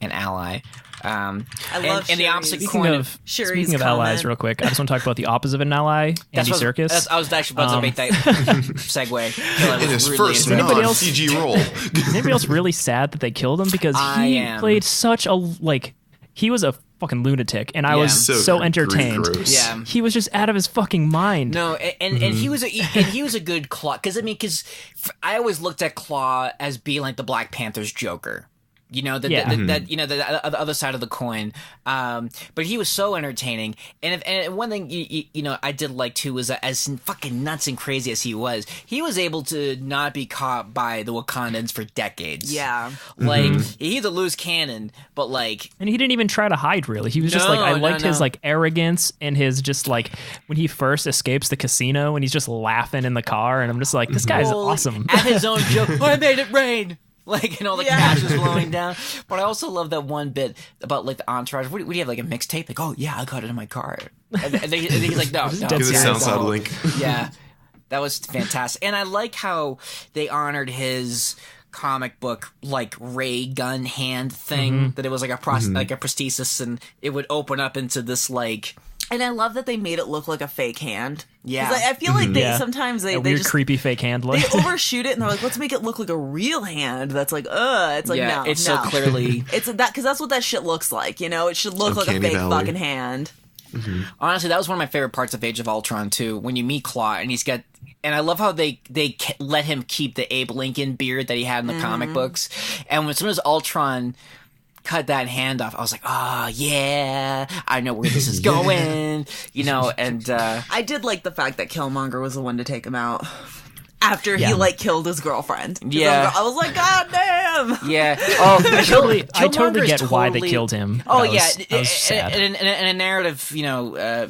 an ally. I love and the opposite speaking coin of allies, real quick, I just want to talk about the opposite of an ally, Andy Serkis. I was actually about to make that segue. In his first non-CG role. Is anybody else really sad that they killed him? Because he played such a, like, he was a fucking lunatic, and I was so entertained. Yeah, he was just out of his fucking mind. No, and he was a good Claw, because I always looked at Claw as being like the Black Panther's Joker. The other side of the coin. But he was so entertaining. And one thing I did like too was that as fucking nuts and crazy as he was able to not be caught by the Wakandans for decades. Yeah, like he's a loose cannon, but like, and he didn't even try to hide. Really, he was just like, I liked his like arrogance and his just like when he first escapes the casino and he's just laughing in the car, and I'm just like, this guy's awesome. At his own joke, I made it rain. Like, and all the cash is blowing down. But I also love that one bit about, like, the entourage. What do you have, like, a mixtape? Like, oh, yeah, I got it in my car. And he's like, no. Give the SoundCloud link. Yeah. That was fantastic. And I like how they honored his comic book like ray gun hand thing that it was like a like a prosthesis, and it would open up into this like. And I love that they made it look like a fake hand. Yeah. 'Cause I feel like sometimes they weird, just creepy fake hand look. they overshoot it, and they're like, let's make it look like a real hand. That's like, it's like, no, it's no. so clearly it's that, because that's what that shit looks like. You know, it should look like a Uncanny fake Valley. fucking hand. Honestly, that was one of my favorite parts of Age of Ultron too. When you meet Claw, and he's got, and I love how they let him keep the Abe Lincoln beard that he had in the comic books. And when as soon as Ultron cut that hand off, I was like, oh yeah, I know where this is going. You know, and I did like the fact that Killmonger was the one to take him out after he like killed his girlfriend. Yeah. I was like, God damn. yeah. Oh, I totally Killmonger get is why they totally- killed him. Oh That was, yeah, that was sad. in a narrative, you know,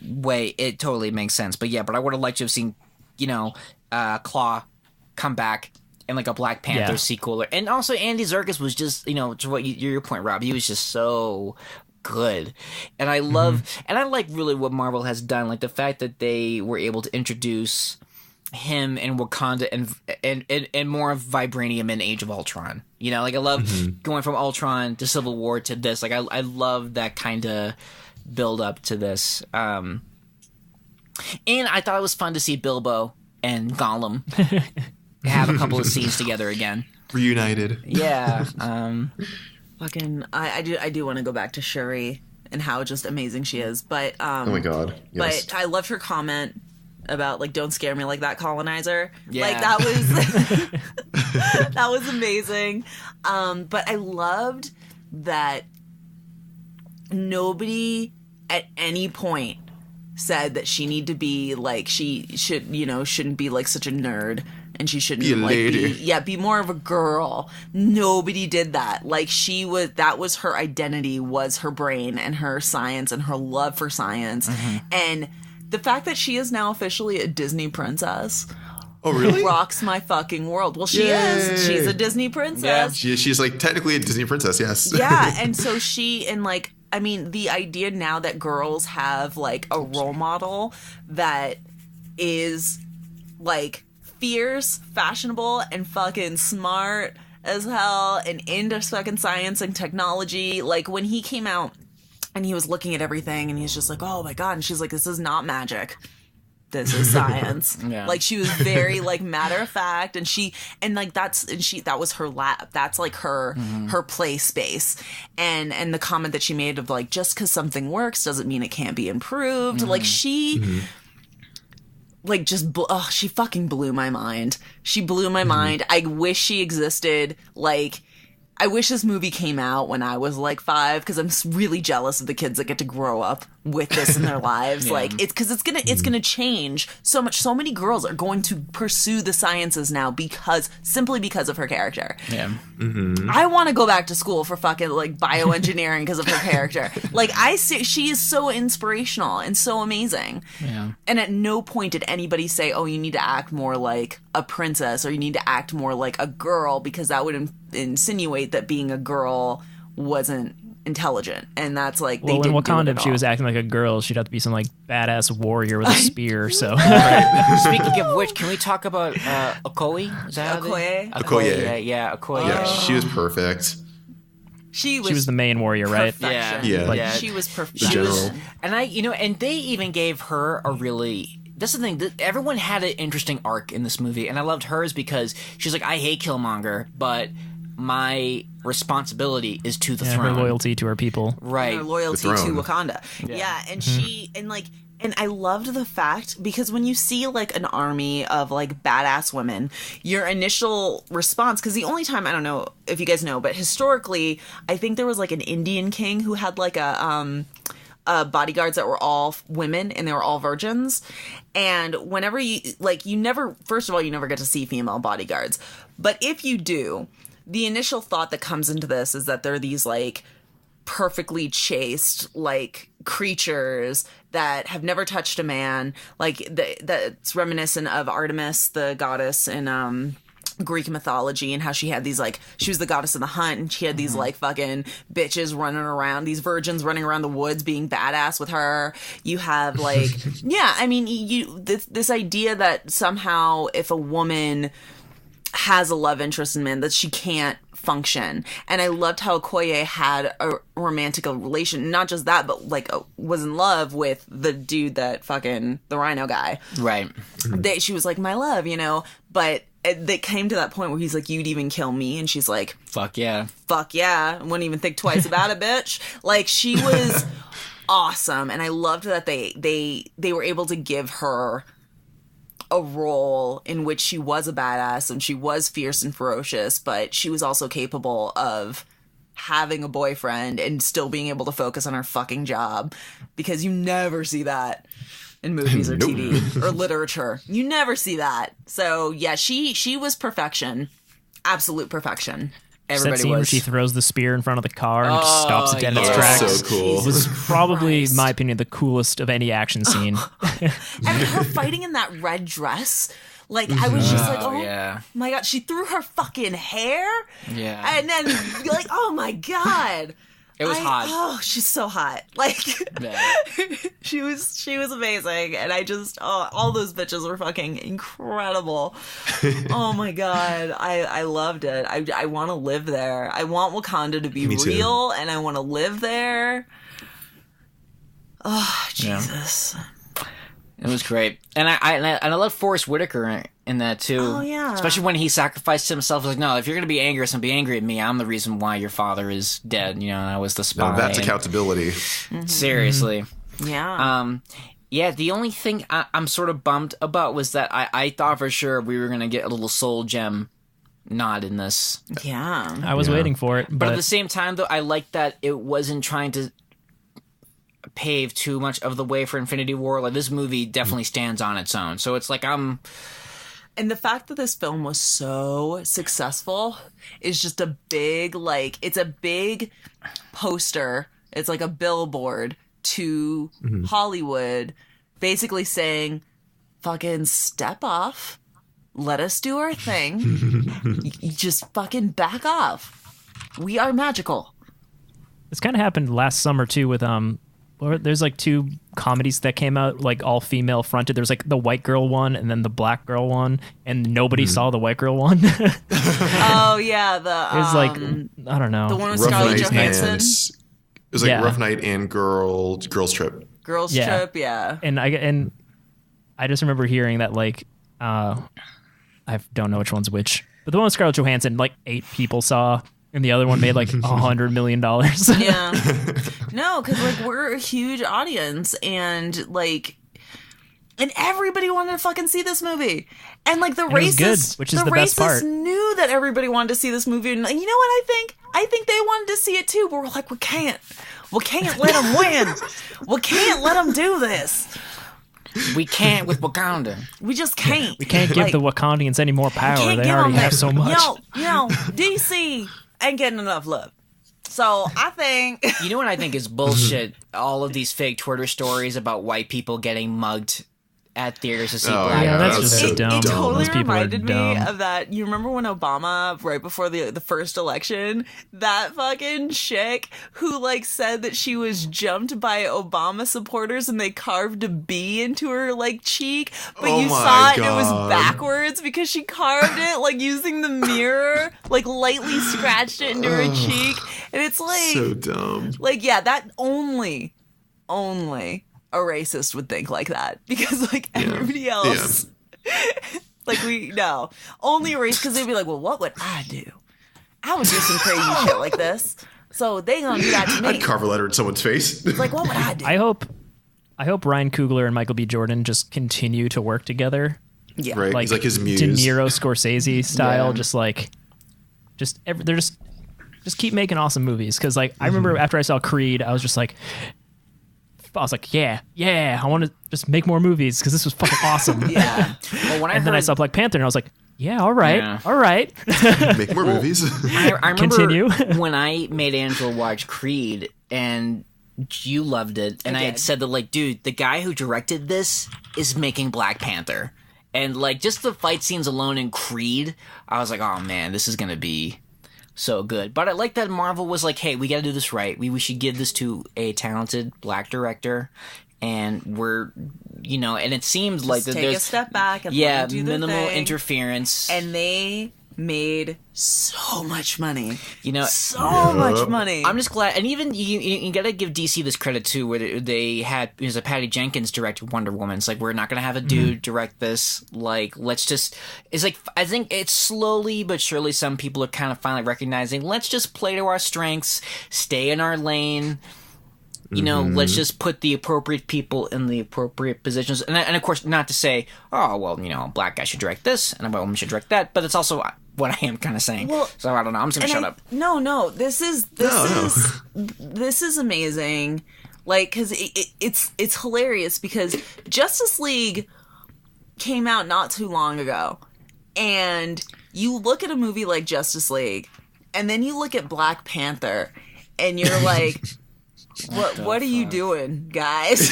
way, it totally makes sense. But yeah, but I would have liked to have seen, you know, Claw come back in like a Black Panther Yeah. sequel, and also Andy Serkis was just, you know, to what your point, Rob, he was just so good, and I love, and I like really what Marvel has done, like the fact that they were able to introduce him and Wakanda and more of Vibranium in Age of Ultron. You know, like I love going from Ultron to Civil War to this. Like I love that kind of build up to this. And I thought it was fun to see Bilbo and Gollum have a couple of scenes together again. Reunited. Yeah. Fucking, I do want to go back to Shuri and how just amazing she is. But Oh my god. Yes. but I loved her comment about like, don't scare me like that, colonizer. Yeah. Like that was that was amazing. But I loved that nobody at any point said that she need to be like, she should, you know, shouldn't be like such a nerd, and she shouldn't Be a like lady. be more of a girl. Nobody did that. Like that was her identity, was her brain and her science and her love for science. And the fact that she is now officially a Disney princess Oh really? rocks my fucking world. Well, she Yay. is. She's a Disney princess. She's like technically a Disney princess. Yes. Yeah, and so like, I mean, the idea now that girls have like a role model that is like fierce, fashionable, and fucking smart as hell, and into fucking science and technology. Like when he came out and he was looking at everything and he's just like, oh my god, and she's like, this is not magic, this is science. Yeah. Like she was very like matter of fact, and that was her lab. That's like her play space. And the comment that she made of like, just because something works doesn't mean it can't be improved. Like she like just she fucking blew my mind. She blew my mind. I wish she existed. Like, I wish this movie came out when I was like 5, because I'm really jealous of the kids that get to grow up with this in their lives. Yeah. Like, it's because it's gonna change so much. So many girls are going to pursue the sciences now simply because of her character. Yeah. I want to go back to school for fucking like bioengineering because of her character. Like, she is so inspirational and so amazing. Yeah. And at no point did anybody say, oh, you need to act more like a princess, or you need to act more like a girl, because that would insinuate that being a girl wasn't intelligent. And that's like, Well, in didn't do it Wakanda, at if she all. was acting like a girl, she'd have to be some like badass warrior with a spear. So Speaking of which, can we talk about Okoye? Is that how Okoye? Okoye. Yeah, Okoye. Yeah, she was perfect. She she was the main warrior, right? perfection. Yeah. Yeah. She was perfect. The general. And and they even gave her a really. That's the thing. Everyone had an interesting arc in this movie, and I loved hers because she's like, I hate Killmonger, but my responsibility is to the Yeah, her throne. loyalty to her people. Right. Her loyalty The to throne. Wakanda. Yeah, and she and I loved the fact, because when you see like an army of like badass women, your initial response, because the only time, I don't know if you guys know, but historically, I think there was like an Indian king who had like bodyguards that were all women, and they were all virgins. And whenever you never, first of all, you never get to see female bodyguards. But if you do, the initial thought that comes into this is that they're these like perfectly chaste like creatures that have never touched a man, like that's reminiscent of Artemis, the goddess in Greek mythology, and how she had these like, she was the goddess of the hunt, and she had these like fucking bitches running around, these virgins running around the woods being badass with her. You have like yeah, I mean, this idea that somehow if a woman has a love interest in men, that she can't function. And I loved how Okoye had a romantic relation, not just that, but like was in love with the dude that fucking the rhino guy. Right. She was like, my love, you know, but they came to that point where he's like, you'd even kill me, and she's like, fuck yeah, I wouldn't even think twice about it, bitch. Like, she was awesome, and I loved that they were able to give her a role in which she was a badass and she was fierce and ferocious, but she was also capable of having a boyfriend and still being able to focus on her fucking job, because you never see that in movies or Nope. TV or literature. You never see that. So yeah, she was perfection. Absolute perfection. That Everybody scene where was. she throws the spear in front of the car and just stops it dead in its yeah. tracks. So cool. Was probably, Christ. in my opinion, the coolest of any action scene. And her fighting in that red dress, like, I was just like, oh yeah. my god, she threw her fucking hair, Yeah. and then like, oh my god, It was hot. Oh, she's so hot. Like, Yeah. she was amazing, and I just, all those bitches were fucking incredible. Oh my god, I loved it. I want to live there. I want Wakanda to be Me too. real, and I want to live there. Oh Jesus. It was great, and I love Forrest Whitaker in that too. Oh, yeah. Especially when he sacrificed himself. Like, no, if you're gonna be angry, so be angry at me. I'm the reason why your father is dead. You know, and I was the spy. Now that's and- accountability. Seriously. Yeah. Yeah, the only thing I'm sort of bummed about was that I thought for sure we were gonna get a little Soul Gem nod in this, Yeah. I was waiting for it, but at the but same time, though, I like that it wasn't trying to pave too much of the way for Infinity War. Like, this movie definitely stands on its own, so it's like And the fact that this film was so successful is just a big, like, it's a big poster. It's like a billboard to Hollywood, basically saying, fucking step off. Let us do our thing. You just fucking back off. We are magical. this kind of happened last summer too with there's like two comedies that came out, like all female fronted. There's like the white girl one and then the black girl one, and nobody saw the white girl one. Oh, yeah. It was like, I don't know. the one with Rough Scarlett Night Johansson. and it was like Yeah. Rough Night and Girls Trip. Girls Yeah. Trip, yeah. And I just remember hearing that, like, I don't know which one's which, but the one with Scarlett Johansson, like 8 people saw, and the other one made like $100 million. Yeah. No, because like we're a huge audience, and like, and everybody wanted to fucking see this movie, and like the it was racists, good, which is the best racists part. knew that everybody wanted to see this movie, and you know what I think? I think they wanted to see it too, but we're like, we can't let them win. We can't let them do this. we can't with Wakanda. We just can't. We can't give Like, the Wakandians any more power. can't They give already them have that- so much. DC ain't getting enough love. So I think You know what I think is bullshit? All of these fake Twitter stories about white people getting mugged at theaters to see Oh, Black yeah, that's Panther. just so dumb. It totally Those people are reminded me dumb. of that. You remember when Obama, right before the first election, that fucking chick who like said that she was jumped by Obama supporters and they carved a B into her like cheek, but Oh you my saw it and it was God. backwards because she carved it like using the mirror, like lightly scratched it into her cheek, and it's like, So dumb. like yeah, that only a racist would think like that, because like everybody else, like only a race, because they'd be like, well, what would I do? I would do some crazy shit like this, so they gonna do that to me. I'd carve a letter in someone's face. Like, what would I do? I hope Ryan Coogler and Michael B. Jordan just continue to work together. Yeah, Right. Like He's like his muse. De Niro, Scorsese style, Yeah. they're just keep making awesome movies. Because like I remember after I saw Creed, I was like, yeah, I want to just make more movies because this was fucking awesome. yeah. Well, when I And then I heard- saw Black Panther, and I was like, yeah, all right. Make more movies. I remember Continue. when I made Angela watch Creed and you loved it, and I had did. said that, like, dude, the guy who directed this is making Black Panther. And, like, just the fight scenes alone in Creed, I was like, oh, man, this is going to be so good. But I like that Marvel was like, hey, we got to do this right. We should give this to a talented black director. And we're, and it seemed like that Take there's a step back and let them do their minimal thing. interference. And they made so much money. You know, so much money. I'm just glad, and even you gotta give DC this credit too, where they had a Patty Jenkins direct Wonder Woman. It's like, we're not gonna have a dude direct this. Like, let's just. It's like, I think it's slowly but surely some people are kind of finally recognizing. Let's just play to our strengths, stay in our lane. You know, let's just put the appropriate people in the appropriate positions. And of course, not to say, oh, well, you know, a black guy should direct this and a white woman should direct that. But it's also what I am kind of saying. Well, so I don't know. I'm just going to shut up. No. This is amazing. Like, because it's hilarious because Justice League came out not too long ago. And you look at a movie like Justice League and then you look at Black Panther and you're like... What are you doing, guys?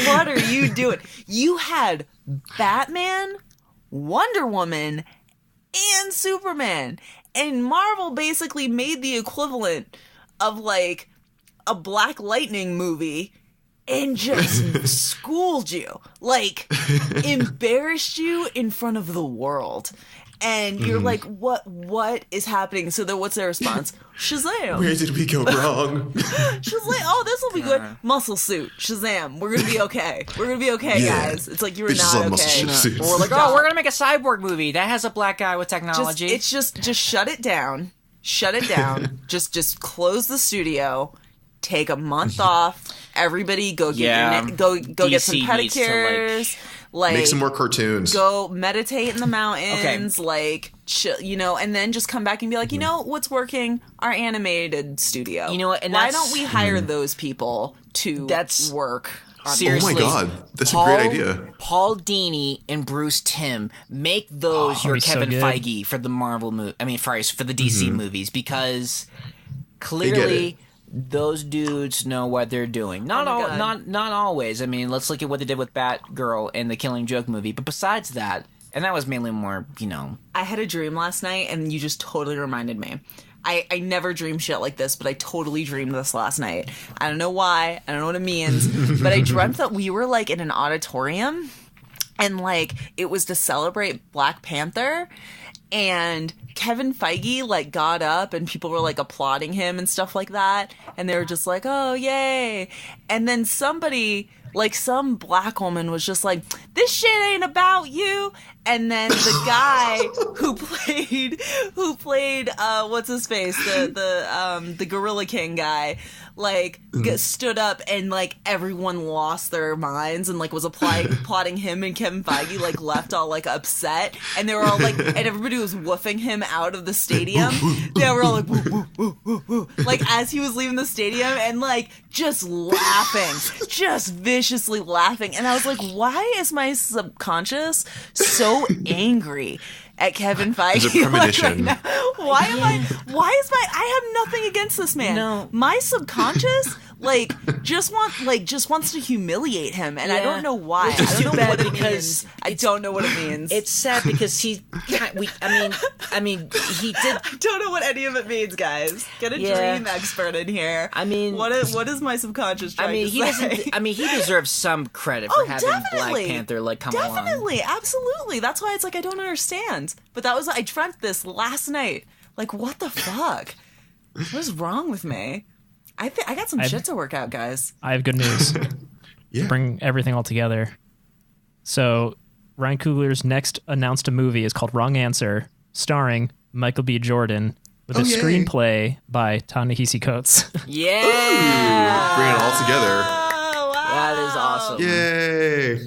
What are you doing? You had Batman, Wonder Woman, and Superman. And Marvel basically made the equivalent of like a Black Lightning movie and just schooled you. Like, embarrassed you in front of the world. And you're like, what is happening? So then what's their response? Shazam. Where did we go wrong? Shazam. Oh, this will be good. Muscle suit. Shazam. We're going to be okay. We're going to be okay, guys. It's like, you're not okay. Or we're like, oh, we're going to make a cyborg movie that has a black guy with technology. Just shut it down. Shut it down. just close the studio. Take a month off. Everybody go get go get some pedicures. Like, make some more cartoons. Go meditate in the mountains, like, you know, and then just come back and be like, you know, what's working? Our animated studio. You know what? And why don't we hire those people to work? Seriously. Oh my God, that's a great idea. Paul Dini and Bruce Timm, make those your Kevin Feige for the Marvel movie. I mean, for the DC movies, because clearly those dudes know what they're doing. Not always. I mean, let's look at what they did with Batgirl and the Killing Joke movie. But besides that, and that was mainly more, you know. I had a dream last night, and you just totally reminded me. I never dream shit like this, but I totally dreamed this last night. I don't know why. I don't know what it means. But I dreamt that we were, like, in an auditorium, and, like, it was to celebrate Black Panther. And Kevin Feige, like, got up and people were, like, applauding him and stuff like that. And they were just like, oh, yay. And then somebody, like, some black woman was just like, this shit ain't about you. And then the guy who played what's his face? The Gorilla King guy, like, stood up and, like, everyone lost their minds and, like, was applauding him, and Kevin Feige, like, left all, like, upset, and they were all, like, and everybody was woofing him out of the stadium. They were all like, woo, woo, woo, woo, woo, like, as he was leaving the stadium, and, like, just laughing, just viciously laughing. And I was like, why is my subconscious so angry at Kevin Feige? There's a premonition. Like, right I have nothing against this man. No. My subconscious, like, just wants to humiliate him, and I don't know why. I don't know what it means. I don't know what it means. It's sad because he did. I don't know what any of it means, guys. Get a dream expert in here. I mean, what is my subconscious trying to say? He deserves some credit for having Black Panther, like, come along. Definitely, absolutely. That's why it's like, I don't understand. But I dreamt this last night. Like, what the fuck? What is wrong with me? I got some shit to work out, guys. I have good news. Bring everything all together. So, Ryan Coogler's next announced movie is called Wrong Answer, starring Michael B. Jordan, with a screenplay by Ta-Nehisi Coates. Yeah! Ooh, bring it all together. Oh, wow. That is awesome. Yay!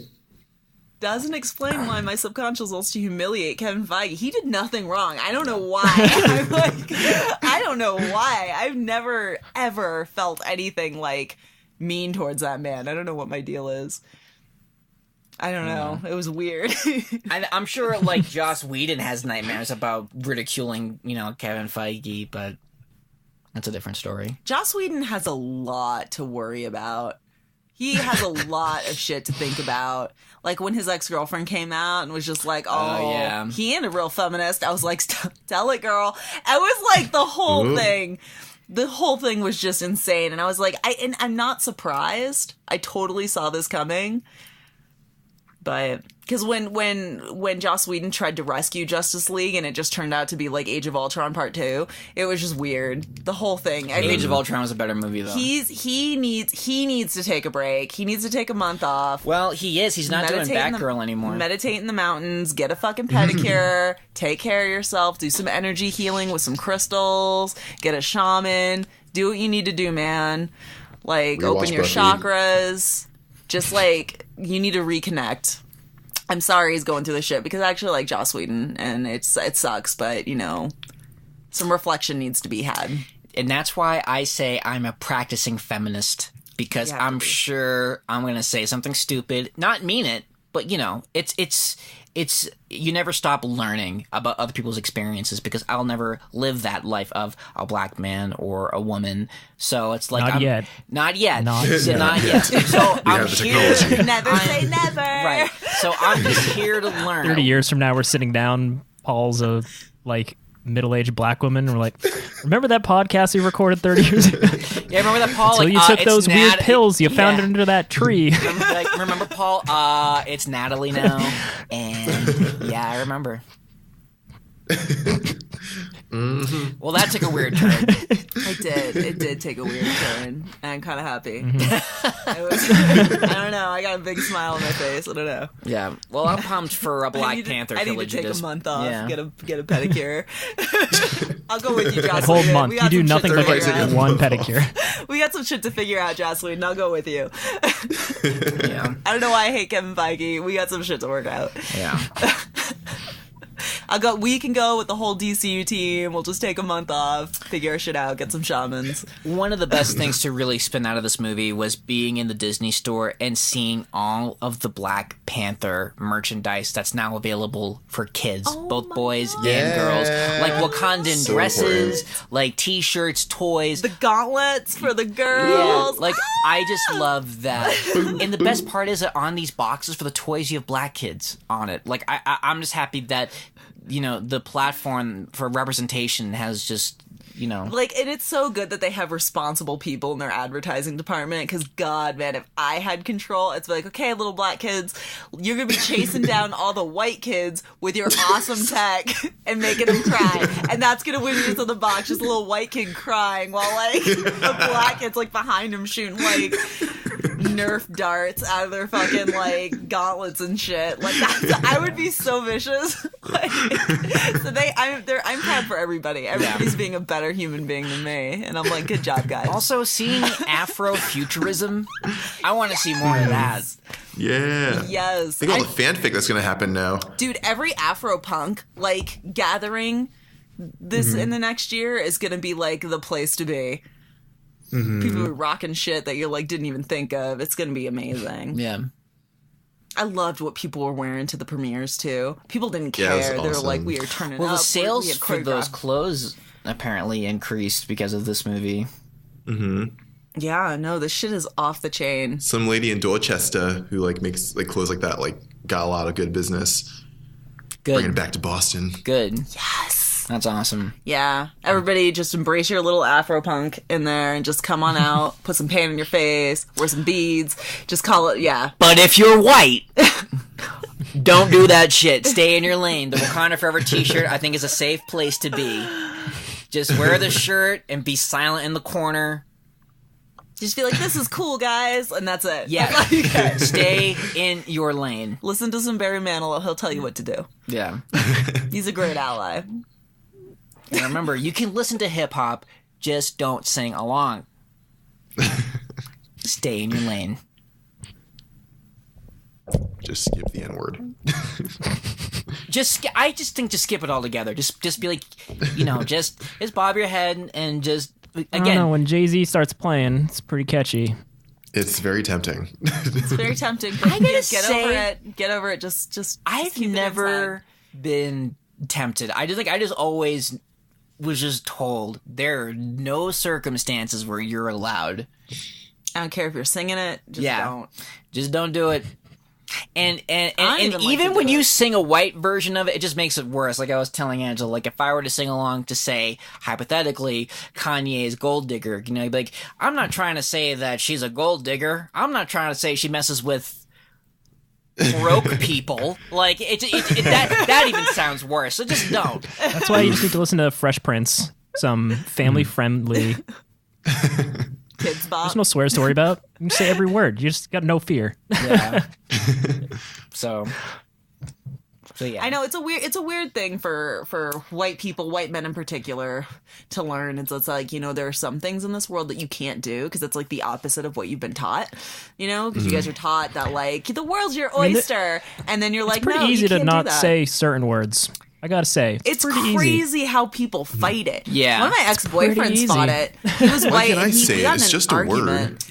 Doesn't explain why my subconscious wants to humiliate Kevin Feige. He did nothing wrong. I don't know why. I don't know why. I've never, ever felt anything, like, mean towards that man. I don't know what my deal is. I don't know. It was weird. I'm sure, like, Joss Whedon has nightmares about ridiculing, you know, Kevin Feige, but that's a different story. Joss Whedon has a lot to worry about. He has a lot of shit to think about. Like, when his ex-girlfriend came out and was just like, oh, he ain't a real feminist. I was like, tell it, girl. I was like, the whole thing. The whole thing was just insane. And I was like, I'm not surprised. I totally saw this coming. But because when Joss Whedon tried to rescue Justice League and it just turned out to be like Age of Ultron Part 2, it was just weird. The whole thing. Age of Ultron was a better movie though. He needs to take a break. He needs to take a month off. Well, he is. He's not doing Batgirl anymore. Meditate in the mountains, get a fucking pedicure, take care of yourself, do some energy healing with some crystals, get a shaman, do what you need to do, man. Like, open your chakras. Just, like, you need to reconnect. I'm sorry he's going through this shit, because I actually like Joss Whedon, and it sucks, but, you know, some reflection needs to be had. And that's why I say I'm a practicing feminist, because I'm sure I'm going to say something stupid, not mean it, but, you know, it's you never stop learning about other people's experiences, because I'll never live that life of a black man or a woman. So it's like not yet. Not yet. Not yet. Not yet. So I'm here. Never say never. Right. So I'm just here to learn. 30 years from now, we're sitting down. Paul's a like middle-aged black woman. And we're like, remember that podcast we recorded 30 years ago? Yeah, remember that, Paul? So like, you took those weird pills you found under that tree. Remember, Paul? It's Natalie now, and yeah, I remember. Mm-hmm. Well, that took a weird turn. It did take a weird turn. I'm kind of happy. Mm-hmm. I don't know. I got a big smile on my face. I don't know. Yeah. Well, I'm pumped for a Black Panther. I need to take a month off. Yeah. Get a pedicure. I'll go with you, Joss. That whole month, you do nothing but get one pedicure. We got some shit to figure out, Jocelyn. I'll go with you. Yeah. I don't know why I hate Kevin Feige. We got some shit to work out. Yeah. We can go with the whole DCU team. We'll just take a month off, figure our shit out, get some shamans. One of the best things to really spin out of this movie was being in the Disney store and seeing all of the Black Panther merchandise that's now available for kids, both boys and girls. Like Wakandan dresses, like t-shirts, toys. The gauntlets for the girls. Yeah, like, I just love that. And the best part is that on these boxes for the toys, you have black kids on it. Like, I'm just happy that, you know, the platform for representation has just, you know. Like, and it's so good that they have responsible people in their advertising department, because, God, man, if I had control, it's like, okay, little black kids, you're going to be chasing down all the white kids with your awesome tech and making them cry. And that's going to win you to the box, just a little white kid crying while, like, the black kid's, like, behind him shooting, like, Nerf darts out of their fucking, like, gauntlets and shit. Like, I would be so vicious. Like, so I'm proud for everybody. Everybody's being a better human being than me, and I'm like, good job, guys. Also, seeing Afrofuturism, I want to see more of that. Yeah. Yes. Think all the fanfic that's going to happen now. Dude, every Afropunk, like, gathering this in the next year is going to be, like, the place to be. Mm-hmm. People are rocking shit that you, like, didn't even think of. It's going to be amazing. Yeah. I loved what people were wearing to the premieres, too. People didn't care. Yeah, They were like, we are turning up. Well, the sales we had for those clothes apparently increased because of this movie. Mm-hmm. Yeah, no, this shit is off the chain. Some lady in Dorchester who, like, makes, like, clothes like that, like, got a lot of good business. Good. Bringing it back to Boston. Good. Yes. That's awesome. Yeah. Everybody just embrace your little Afropunk in there and just come on out, put some paint on your face, wear some beads, just call it, yeah. But if you're white, don't do that shit. Stay in your lane. The Wakanda Forever t-shirt, I think, is a safe place to be. Just wear the shirt and be silent in the corner. Just be like, this is cool, guys, and that's it. Yeah. Stay in your lane. Listen to some Barry Manilow. He'll tell you what to do. Yeah. He's a great ally. And remember, you can listen to hip-hop, just don't sing along. Stay in your lane. Just skip the N-word. I just think just skip it all together. Just be like, you know, just bob your head and just, again. I don't know, when Jay-Z starts playing, it's pretty catchy. It's very tempting. It's very tempting. But I gotta get over it. Get over it. Just I've keep never been tempted. I just always was just told there are no circumstances where you're allowed. I don't care if you're singing it. Just don't do it. And even even when you sing a white version of it, it just makes it worse. Like I was telling Angela, like if I were to sing along to, say, hypothetically, Kanye's Gold Digger, you know, you'd be like, I'm not trying to say that she's a gold digger. I'm not trying to say she messes with broke people. Like that even sounds worse. So just don't. That's why you just need to listen to Fresh Prince, some family-friendly. Kids Bop. There's no swears to worry about. You can say every word. You just got no fear. Yeah. So yeah. I know it's a weird thing for white people, white men in particular, to learn. It's like, you know, there are some things in this world that you can't do because it's like the opposite of what you've been taught, you know, because you guys are taught that like the world's your oyster, and then you're like, It's pretty no, easy you to can't not do that. say certain words. I gotta say, It's pretty crazy easy. how people fight it. Yeah. One of my pretty ex-boyfriends easy. fought it. He was white. can I and he say it? got in It's an just a word. argument.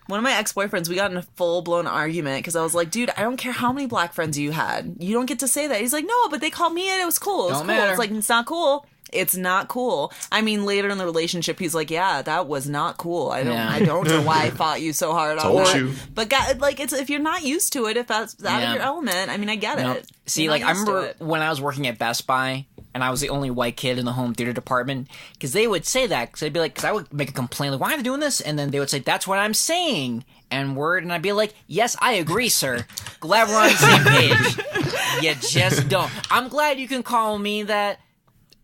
One of my ex-boyfriends, we got in a full-blown argument because I was like, dude, I don't care how many black friends you had. You don't get to say that. He's like, no, but they called me and it was cool. It was Don't cool. matter. It's like, it's not cool. It's not cool. I mean, later in the relationship, he's like, yeah, that was not cool. I don't know why I fought you so hard on Told that. you. But God, like, it's if you're not used to it, if that's out Yeah. of your element, I mean, I get No. it. See, You're like, not I used to remember it. when I was working at Best Buy and I was the only white kid in the home theater department, because they would say that, because they'd be like, because I would make a complaint, like, why are they doing this? And then they would say, that's what I'm saying, N-word, and I'd be like, yes, I agree, sir. Glad we're on the same page. You just don't. I'm glad you can call me that.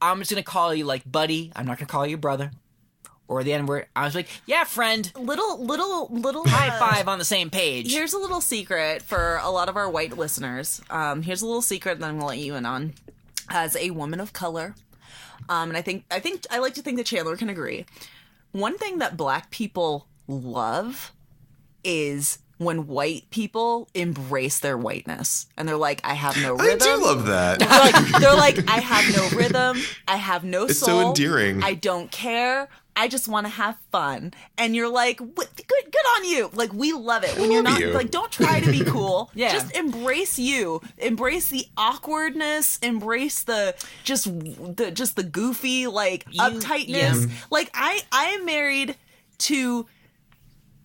I'm just going to call you, like, buddy. I'm not going to call you brother. Or the N-word. I was like, yeah, friend. Little High five on the same page. Here's a little secret for a lot of our white listeners. Here's a little secret that I'm gonna let you in on. As a woman of color, and I like to think that Chandler can agree. One thing that black people love is when white people embrace their whiteness, and they're like, "I have no rhythm." I do love that. They're like, "I have no rhythm. I have no It's soul. so endearing. I don't care. I just want to have fun." And you're like, what, good on you. Like, we love it when you're love not you. like, don't try to be cool. Yeah. Just embrace you. Embrace the awkwardness. Embrace the goofy, like, uptightness. yeah. Like, I am married to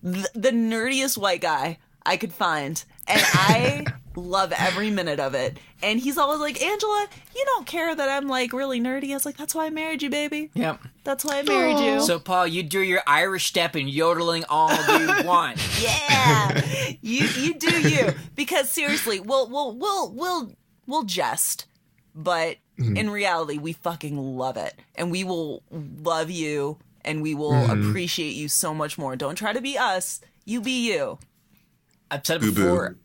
the nerdiest white guy I could find, and I love every minute of it. And he's always like, Angela, you don't care that I'm like really nerdy. I was like, that's why I married you, baby. Yep. That's why I married you. So, Paul, you do your Irish step and yodeling all you want. Yeah, you do you. Because seriously, we'll jest, but in reality, we fucking love it, and we will love you, and we will appreciate you so much more. Don't try to be us. You be you. I've said it Boo-boo.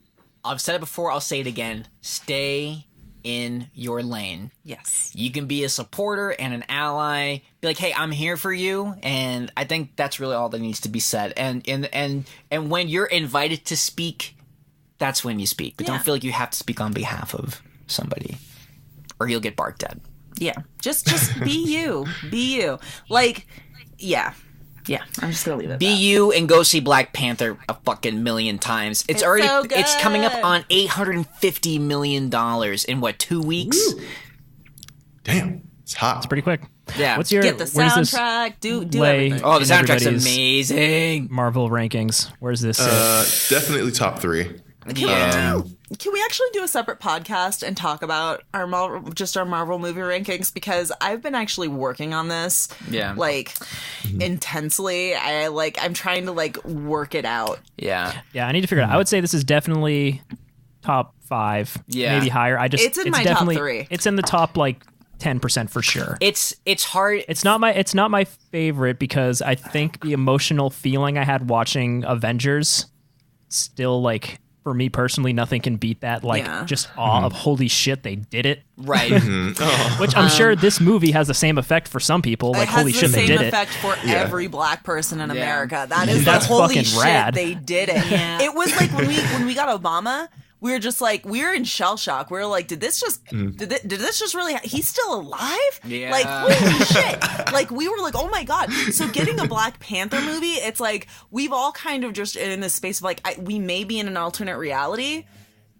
before. I'll say it again. Stay in your lane. Yes. You can be a supporter and an ally. Be like, hey, I'm here for you. And I think that's really all that needs to be said. And when you're invited to speak, that's when you speak. But Yeah. don't feel like you have to speak on behalf of somebody, or you'll get barked at. Yeah. Just be you. Be you. Like, yeah. Yeah. I'm just gonna leave it. At Be that. you and go see Black Panther a fucking million times. It's already so it's coming up good. on $850 million in what, 2 weeks? Ooh. Damn, it's hot. It's pretty quick. Yeah. Get the where does this soundtrack. Do lay everything. Oh, the in soundtrack's everybody's amazing. Marvel rankings? Where's this? Definitely top 3. Yeah. Can we actually do a separate podcast and talk about our Marvel movie rankings? Because I've been actually working on this, Yeah. like intensely. I'm trying to like work it out. Yeah. Yeah, I need to figure it out. I would say this is definitely top 5, Yeah. maybe higher. It's in my top definitely, 3. It's in the top like 10% for sure. It's hard. It's not my favorite because I think the emotional feeling I had watching Avengers still, like, for me personally, nothing can beat that, like, Yeah. just awe of holy shit, they did it. right. Which I'm sure this movie has the same effect for some people. Like, it has holy the shit, they same did effect for every black person in America. That is That's the holy fucking shit, rad. they did it. It was like when we got Obama, we were just like, we were in shell shock. We were like, did this just really he's still alive? Yeah. Like, holy shit. Like, we were like, oh my God. So getting a Black Panther movie, it's like, we've all kind of just in this space of like, we may be in an alternate reality,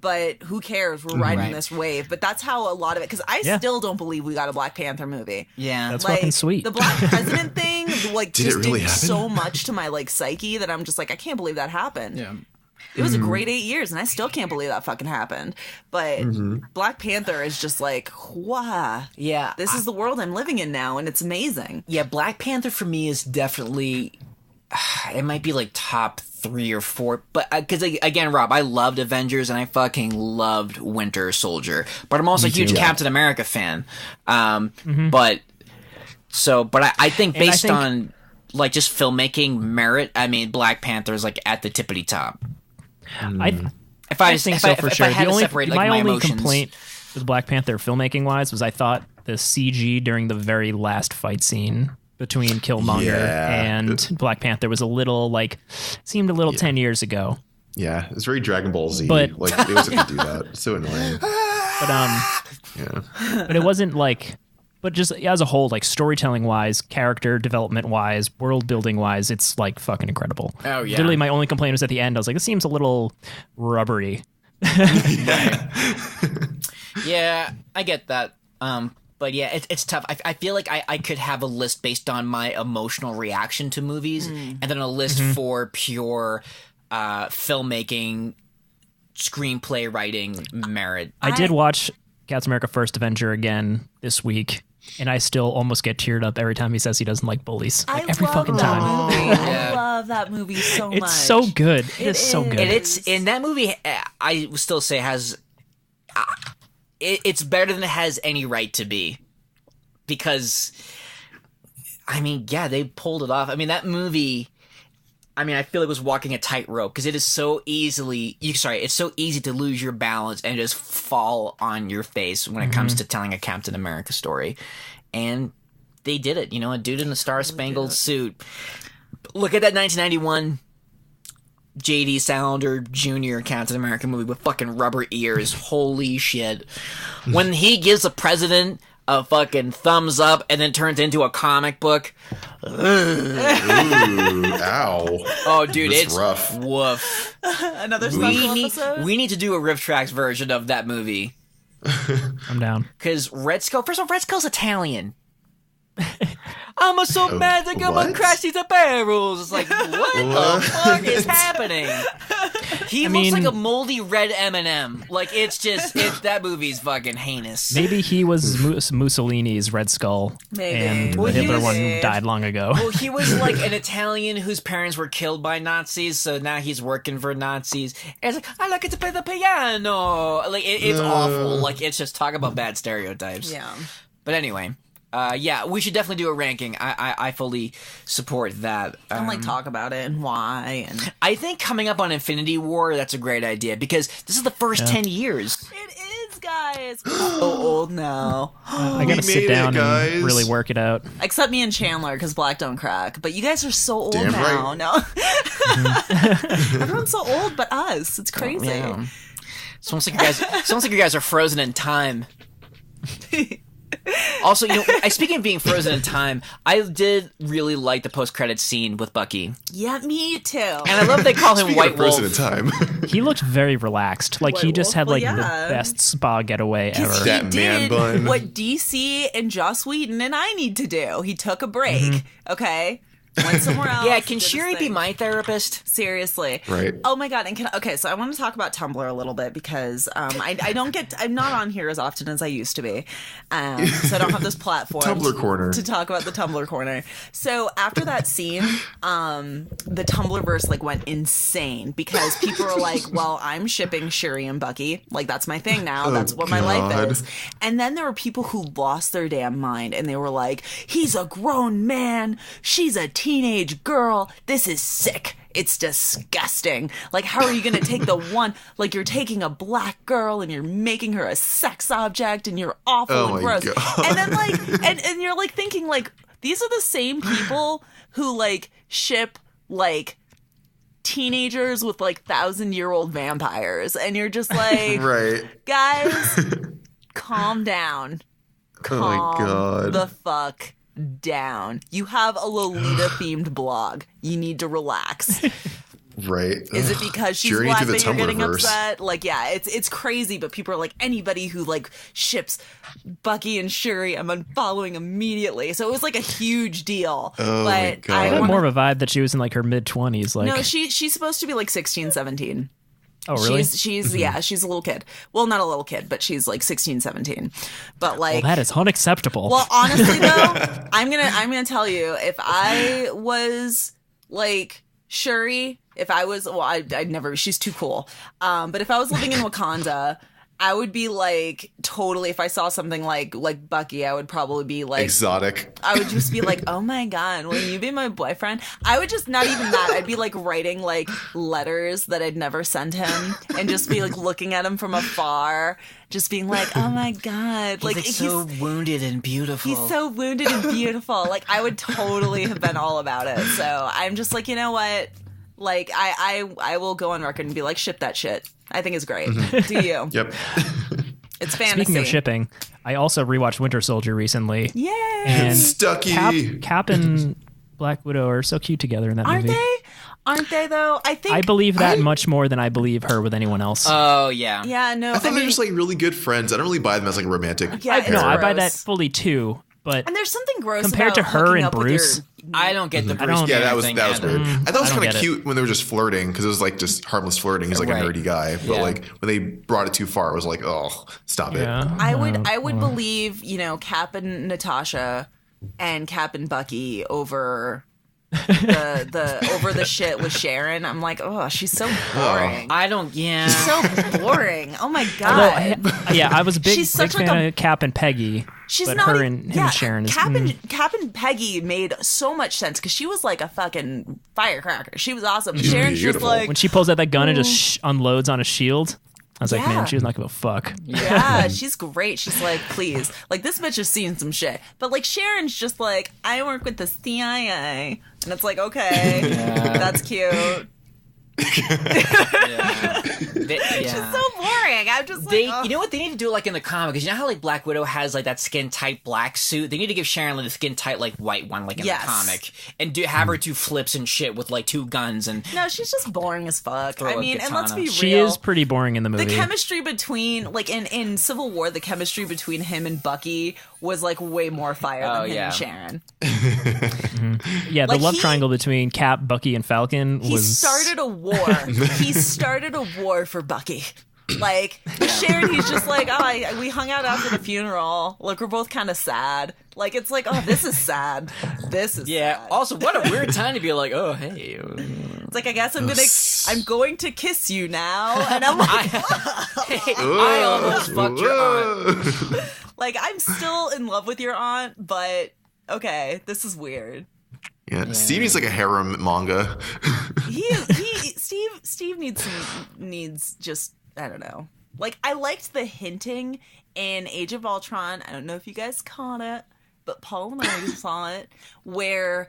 but who cares? We're riding Right. this wave. But that's how a lot of it, because I Yeah. still don't believe we got a Black Panther movie. Yeah. That's Like, fucking sweet. The black president thing, like, Did it just really did happen? so much to my like psyche that I'm just like, I can't believe that happened. Yeah. It was a great 8 years, and I still can't believe that fucking happened. But Black Panther is just like, wow. Yeah. This is the world I'm living in now, and it's amazing. Yeah, Black Panther for me is definitely, it might be like top 3 or 4, but because again, Rob, I loved Avengers and I fucking loved Winter Soldier, but I'm also a huge Captain America fan. But I think based on like just filmmaking merit, I mean, Black Panther is like at the tippity top. I think so for sure. My only complaint with Black Panther filmmaking wise was I thought the CG during the very last fight scene between Killmonger and Black Panther was a little seemed a little 10 years ago. Yeah, it's very Dragon Ball Z. But like they always have to do that. It's so annoying. But it wasn't but just as a whole, like storytelling wise, character development wise, world building wise, it's like fucking incredible. Oh yeah. Literally, my only complaint was at the end. I was like, this seems a little rubbery. Yeah, I get that. But yeah, it's tough. I feel like I could have a list based on my emotional reaction to movies, and then a list for pure filmmaking, screenplay writing merit. I did watch Captain America: First Avenger again this week, and I still almost get teared up every time he says he doesn't like bullies. Like every fucking time. I love that movie so much. It's so good. It's so good. And it's in that movie. I will still say has. It's better than it has any right to be, because, I mean, yeah, they pulled it off. I mean, that movie, I mean, I feel it was walking a tightrope because it is so it's so easy to lose your balance and just fall on your face when it comes to telling a Captain America story. And they did it, a dude in a star-spangled suit. Look at that 1991 J.D. Salinger Jr. Captain America movie with fucking rubber ears. Holy shit. When he gives the president a fucking thumbs up and then turns into a comic book. Ooh, ow. Oh, dude, That's it's rough. Woof. Another special episode? We need to do a Riff Tracks version of that movie. I'm down. Because Red Skull, first of all, Red Skull's Italian. I'm so mad that I'm gonna crash these barrels. It's like, what the fuck is happening? He looks like a moldy red M&M. Like, it's just, that movie's fucking heinous. Maybe he was Mussolini's Red Skull. Maybe. And the Hitler one died long ago. Well, he was like an Italian whose parents were killed by Nazis, so now he's working for Nazis. And it's like, I like it to play the piano. Like, it's awful. Like, it's just talk about bad stereotypes. Yeah. But anyway. Yeah, we should definitely do a ranking. I fully support that. And talk about it and why. And I think coming up on Infinity War, that's a great idea because this is the first 10 years. it is, guys. We're so old now. I gotta sit down and really work it out. Except me and Chandler, because Black don't crack. But you guys are so old Damn now. right. No, everyone's so old, but us. It's crazy. Yeah. It's almost like you guys are frozen in time. Also, speaking of being frozen in time, I did really like the post-credits scene with Bucky. Yeah, me too. And I love they call him White Wolf. Frozen in time. He looked very relaxed. Like, he just had, Wolf? the best spa getaway ever. That He man did bun. what DC and Joss Whedon and I need to do. He took a break, okay? Went somewhere else. Yeah, can did his Shuri be thing. my therapist? Seriously. Right. Oh my god, and so I want to talk about Tumblr a little bit because I'm not on here as often as I used to be. So I don't have this platform Tumblr corner. to talk about the Tumblr corner. So after that scene, the Tumblrverse went insane because people were like, well, I'm shipping Shuri and Bucky. Like, that's my thing now. That's what my life is. And then there were people who lost their damn mind and they were like, he's a grown man. She's a teenage girl. This is sick. It's disgusting. Like, how are you going to take the one, like, you're taking a black girl and you're making her a sex object and you're awful and gross. God. And then, and you're, thinking, these are the same people who, ship, teenagers with, 1,000-year-old vampires. And you're just like, right. Guys, calm down. Oh my God. The fuck down. You have a Lolita themed blog. You need to relax. Right. Is it because she's Journey black to the that you're getting Tumblrverse. upset? It's crazy, but people are like, anybody who ships Bucky and Shuri, I'm unfollowing immediately. So it was a huge deal. Oh my God. I had more of a vibe that she was in her mid-20s. No, she's supposed to be 16, 17. Oh, really? She's yeah, she's a little kid. Well, not a little kid, but she's 16, 17. But well, that is unacceptable. Well, honestly though, I'm gonna tell you, if I was Shuri, if I was, well, I'd never, she's too cool. But if I was living in Wakanda, I would be like, totally, if I saw something like Bucky, I would probably be like, exotic. I would just be like, oh my God, will you be my boyfriend? I would just, not even that, I'd be like writing like letters that I'd never send him and just be like looking at him from afar, just being like, oh my God. He's so wounded and beautiful. He's so wounded and beautiful. Like, I would totally have been all about it. So I'm just like, you know what? Like, I will go on record and be like, ship that shit. I think it's great. Do you? Yep. It's fantasy. Speaking of shipping, I also rewatched Winter Soldier recently. Yay! And Stucky. Cap and Black Widow are so cute together in that Aren't movie. they? Aren't they, though? I believe that much more than I believe her with anyone else. Oh, yeah. Yeah, no. I thought they're just like really good friends. I don't really buy them as like romantic. Yeah, it's no, I buy gross. that fully too. But And there's something gross compared about to her hooking and up with Bruce, your- I don't get the Bruce don't- Yeah, Banner that was thing weird. either. I thought it was I don't kind of get it. cute when they were just flirting because it was like just harmless flirting. He's like Right. a nerdy guy, but Yeah. like when they brought it too far, it was like, oh, stop it. yeah, I would believe, Cap and Natasha and Cap and Bucky over the shit with Sharon. I'm like, oh, she's so boring. I don't, yeah. She's so boring. Oh my Although, God. yeah, I was a big She's such fan like a- of Cap and Peggy. She's but not her even- and him and Sharon is Cap and Peggy made so much sense because she was like a fucking firecracker. She was awesome. She's Sharon's just beautiful. like, when she pulls out that gun and just unloads on a shield. I was like, Yeah. man, she was not gonna fuck. yeah, she's great. She's like, please, like this bitch has seen some shit. But like Sharon's just like, I work with the CIA, and it's like, okay, that's cute. Yeah. She's so boring. I'm just like, You know what they need to do like in the comic? Because you know how like Black Widow has like that skin tight black suit. They need to give Sharon like the skin tight like white one like in Yes. the comic, and have her do flips and shit with like two guns and. no, she's just boring as fuck. Throw I a mean, and let's katana. be real. She is pretty boring in the movie. The chemistry between, like, in Civil War, the chemistry between him and Bucky was, like, way more fire than him yeah. and Sharon. yeah, the like, love he- triangle between Cap, Bucky, and Falcon He was. started a war. He started a war for Bucky. Like, Sharon, he's just like, oh, we hung out after the funeral. Like, we're both kind of sad. Like, it's like, oh, this is sad. This is Yeah. sad. Also, what a weird time to be like, oh hey. It's like, I guess I'm going to kiss you now. And I'm like, I almost fucked your aunt. like, I'm still in love with your aunt, but okay, this is weird. Yeah, Steve needs like a harem manga. Steve needs just, I don't know. Like, I liked the hinting in Age of Ultron. I don't know if you guys caught it, but Paul and I saw it, where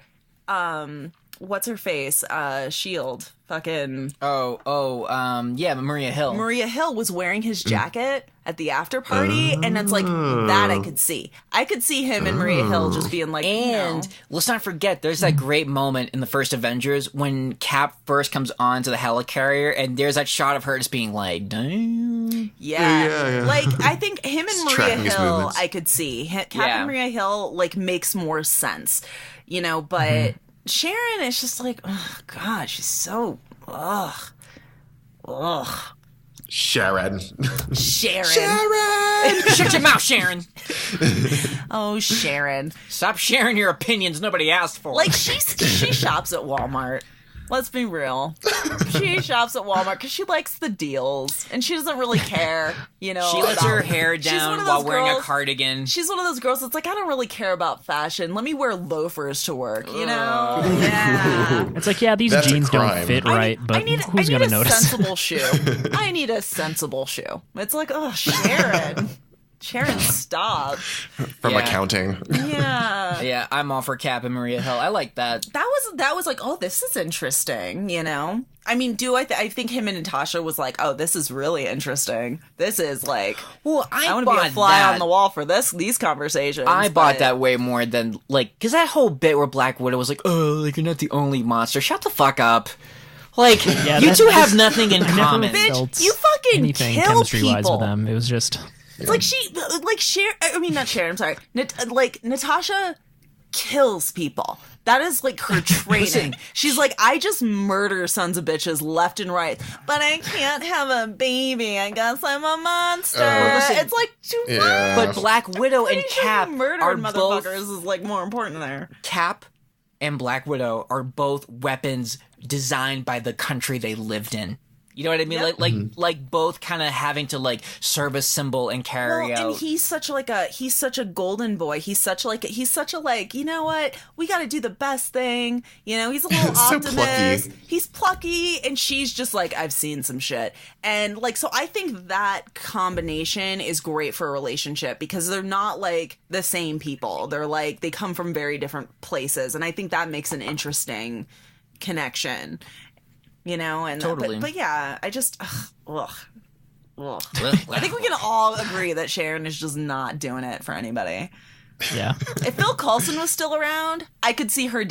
what's her face? Shield. Fucking Yeah, Maria Hill. Maria Hill was wearing his jacket at the after party, and it's like that I could see. I could see him and Maria Hill just being like, And let's not forget, there's that great moment in the first Avengers when Cap first comes onto the helicarrier, and there's that shot of her just being like, damn. Yeah. Yeah. Like, I think him and Maria tracking his Hill, movements. I could see. Cap Yeah. and Maria Hill, like, makes more sense, but Sharon is just like, oh, God, she's so, ugh. Sharon. Sharon. Shut your mouth, Sharon. Oh, Sharon. Stop sharing your opinions nobody asked for. Like, she shops at Walmart. Let's be real. She shops at Walmart because she likes the deals, and she doesn't really care, she lets her hair She's one down of while those wearing a girls- cardigan. She's one of those girls that's like, I don't really care about fashion. Let me wear loafers to work, Yeah. It's like, yeah, these That's a jeans don't crime. fit right, but who's gonna a notice? sensible shoe. I need a sensible shoe. It's like, oh, Sharon. Sharon, stop. From Yeah. accounting. Yeah. Yeah, I'm all for Cap and Maria Hill. I like that. That was like, oh, this is interesting, I mean, I think him and Natasha was like, oh, this is really interesting. This is like, Well, I want to be bought a fly that. on the wall for these conversations. I bought but- that way more than, like, because that whole bit where Black Widow was like, oh, like, you're not the only monster. Shut the fuck up. Like, Yeah, you that- two have nothing in I never common. Bitch, felt you fucking anything kill chemistry-wise people. with them. It was just. It's like not Sharon, I'm sorry. Like, Natasha kills people. That is like her training. Listen. She's like, I just murder sons of bitches left and right, but I can't have a baby. I guess I'm a monster. listen. It's like, Yeah. But Black Widow and Pretty sure Cap murdering are motherfuckers both is like more important there. Cap and Black Widow are both weapons designed by the country they lived in. You know what I mean? Yep. Like both kind of having to like serve a symbol and carry out. And he's such a golden boy. He's such a like, you know what? We got to do the best thing. You know, he's a little So optimist. plucky. He's plucky, and she's just like, I've seen some shit. And like, so I think that combination is great for a relationship because they're not like the same people. They're like, they come from very different places, and I think that makes an interesting connection. You know, and Totally. but yeah, I just ugh. I think we can all agree that Sharon is just not doing it for anybody. Yeah. If Phil Coulson was still around, I could see him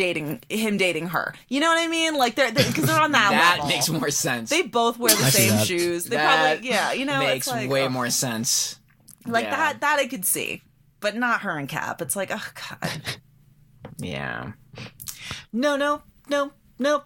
dating her. You know what I mean? Like because they're on that that level. makes more sense. They both wear the I see same that. shoes. They That probably you know, makes it's like, way more sense. like Yeah. that I could see, but not her and Cap. It's like, oh god. Yeah. No. But But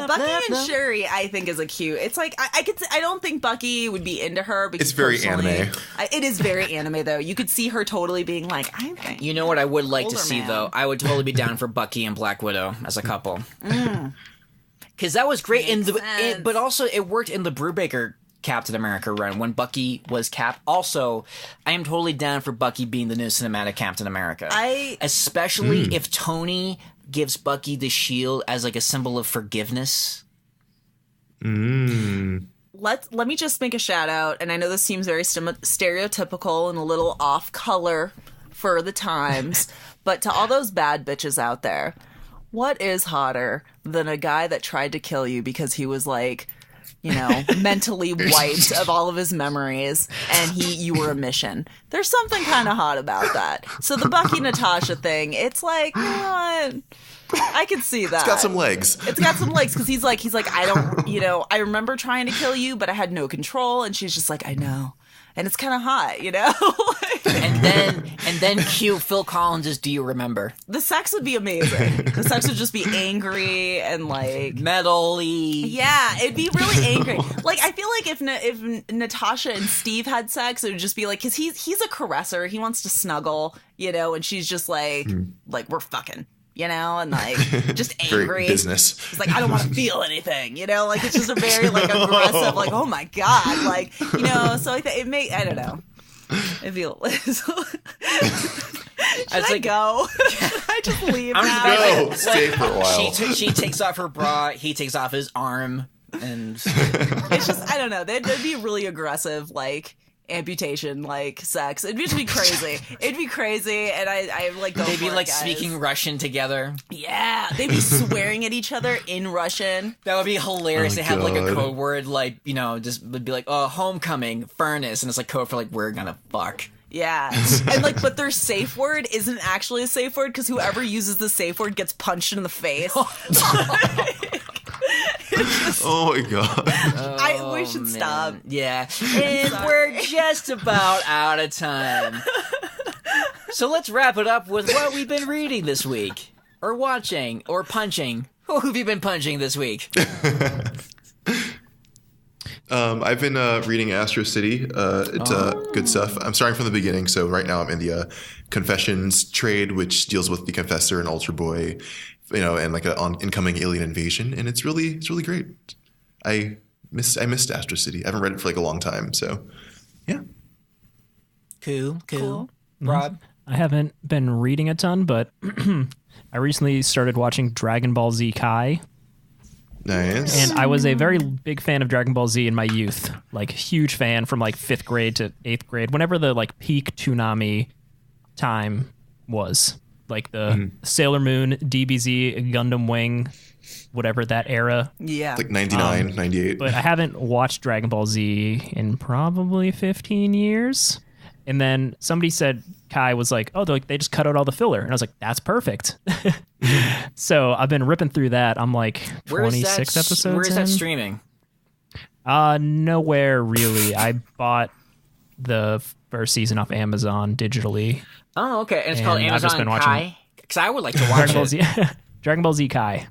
Bucky and Shuri, I think, is a cute. It's like I don't think Bucky would be into her because It's very personally- anime. It is very anime, though. You could see her totally being like, I think. You know what I would like to Older see man. though? I would totally be down for Bucky and Black Widow as a couple. Because that was great Makes sense. but also it worked in the Brubaker Captain America run when Bucky was Cap. Also, I am totally down for Bucky being the new cinematic Captain America. Especially if Tony gives Bucky the shield as like a symbol of forgiveness. Let me just make a shout out, and I know this seems very stereotypical and a little off color for the times, but to all those bad bitches out there, what is hotter than a guy that tried to kill you because he was like, you know, mentally wiped of all of his memories, and you were a mission? There's something kind of hot about that. So the Bucky Natasha thing, it's like, you know what? I can see that. It's got some legs. It's got some legs because he's like, I don't, you know, I remember trying to kill you, but I had no control, and she's just like, I know, and it's kind of hot, you know. And then cue Phil Collins' Do You Remember? The sex would be amazing. The sex would just be angry and like Metal-y. yeah, it'd be really angry. Like I feel like if Natasha and Steve had sex, it would just be like because he's a caresser, he wants to snuggle, you know, and she's just like we're fucking. You know, and like just angry. Very business. It's like I don't want to feel anything. You know, like it's just a very like aggressive, like oh my god, like you know. So I don't know. I feel. Should I go? Should I just leave now? No, stay for a while. She takes off her bra, he takes off his arm, and It's just I don't know. That'd be really aggressive, like amputation, like sex. It'd just be crazy. It'd be crazy, and I like go. they'd be for it, like guys. speaking Russian together. Yeah, they'd be swearing at each other in Russian. That would be hilarious. Oh, They have like a God. code word, like, you know, just would be like, oh, homecoming, furnace, and it's like code for like, we're gonna fuck. Yeah, and like, but their safe word isn't actually a safe word because whoever uses the safe word gets punched in the face. Oh my god. We should stop. Yeah. And we're just about out of time. So let's wrap it up with what we've been reading this week. Or watching. Or punching. Who have you been punching this week? I've been reading Astro City. It's good stuff. I'm starting from the beginning, so right now I'm in the Confessions trade, which deals with the Confessor and Ultra Boy, you know, and like an incoming alien invasion, and it's really great. I missed Astro City. I haven't read it for like a long time, so yeah. Cool. Rob? I haven't been reading a ton, but I recently started watching Dragon Ball Z Kai. Nice. And I was a very big fan of Dragon Ball Z in my youth. Like, huge fan from like 5th grade to 8th grade. Whenever the like peak Toonami time was. Like the Sailor Moon, DBZ, Gundam Wing, whatever that era. Yeah, Like 99, 98. But I haven't watched Dragon Ball Z in probably 15 years. And then somebody said Kai was like, oh, they just cut out all the filler. And I was like, that's perfect. So I've been ripping through that. I'm like 26 episodes Where is in. that streaming? Nowhere really. I bought the first season off Amazon digitally. Oh, okay. And it's called And I've just Amazon been watching- Kai? Because I would like to watch Dragon Ball it. Z, Dragon Ball Z Kai.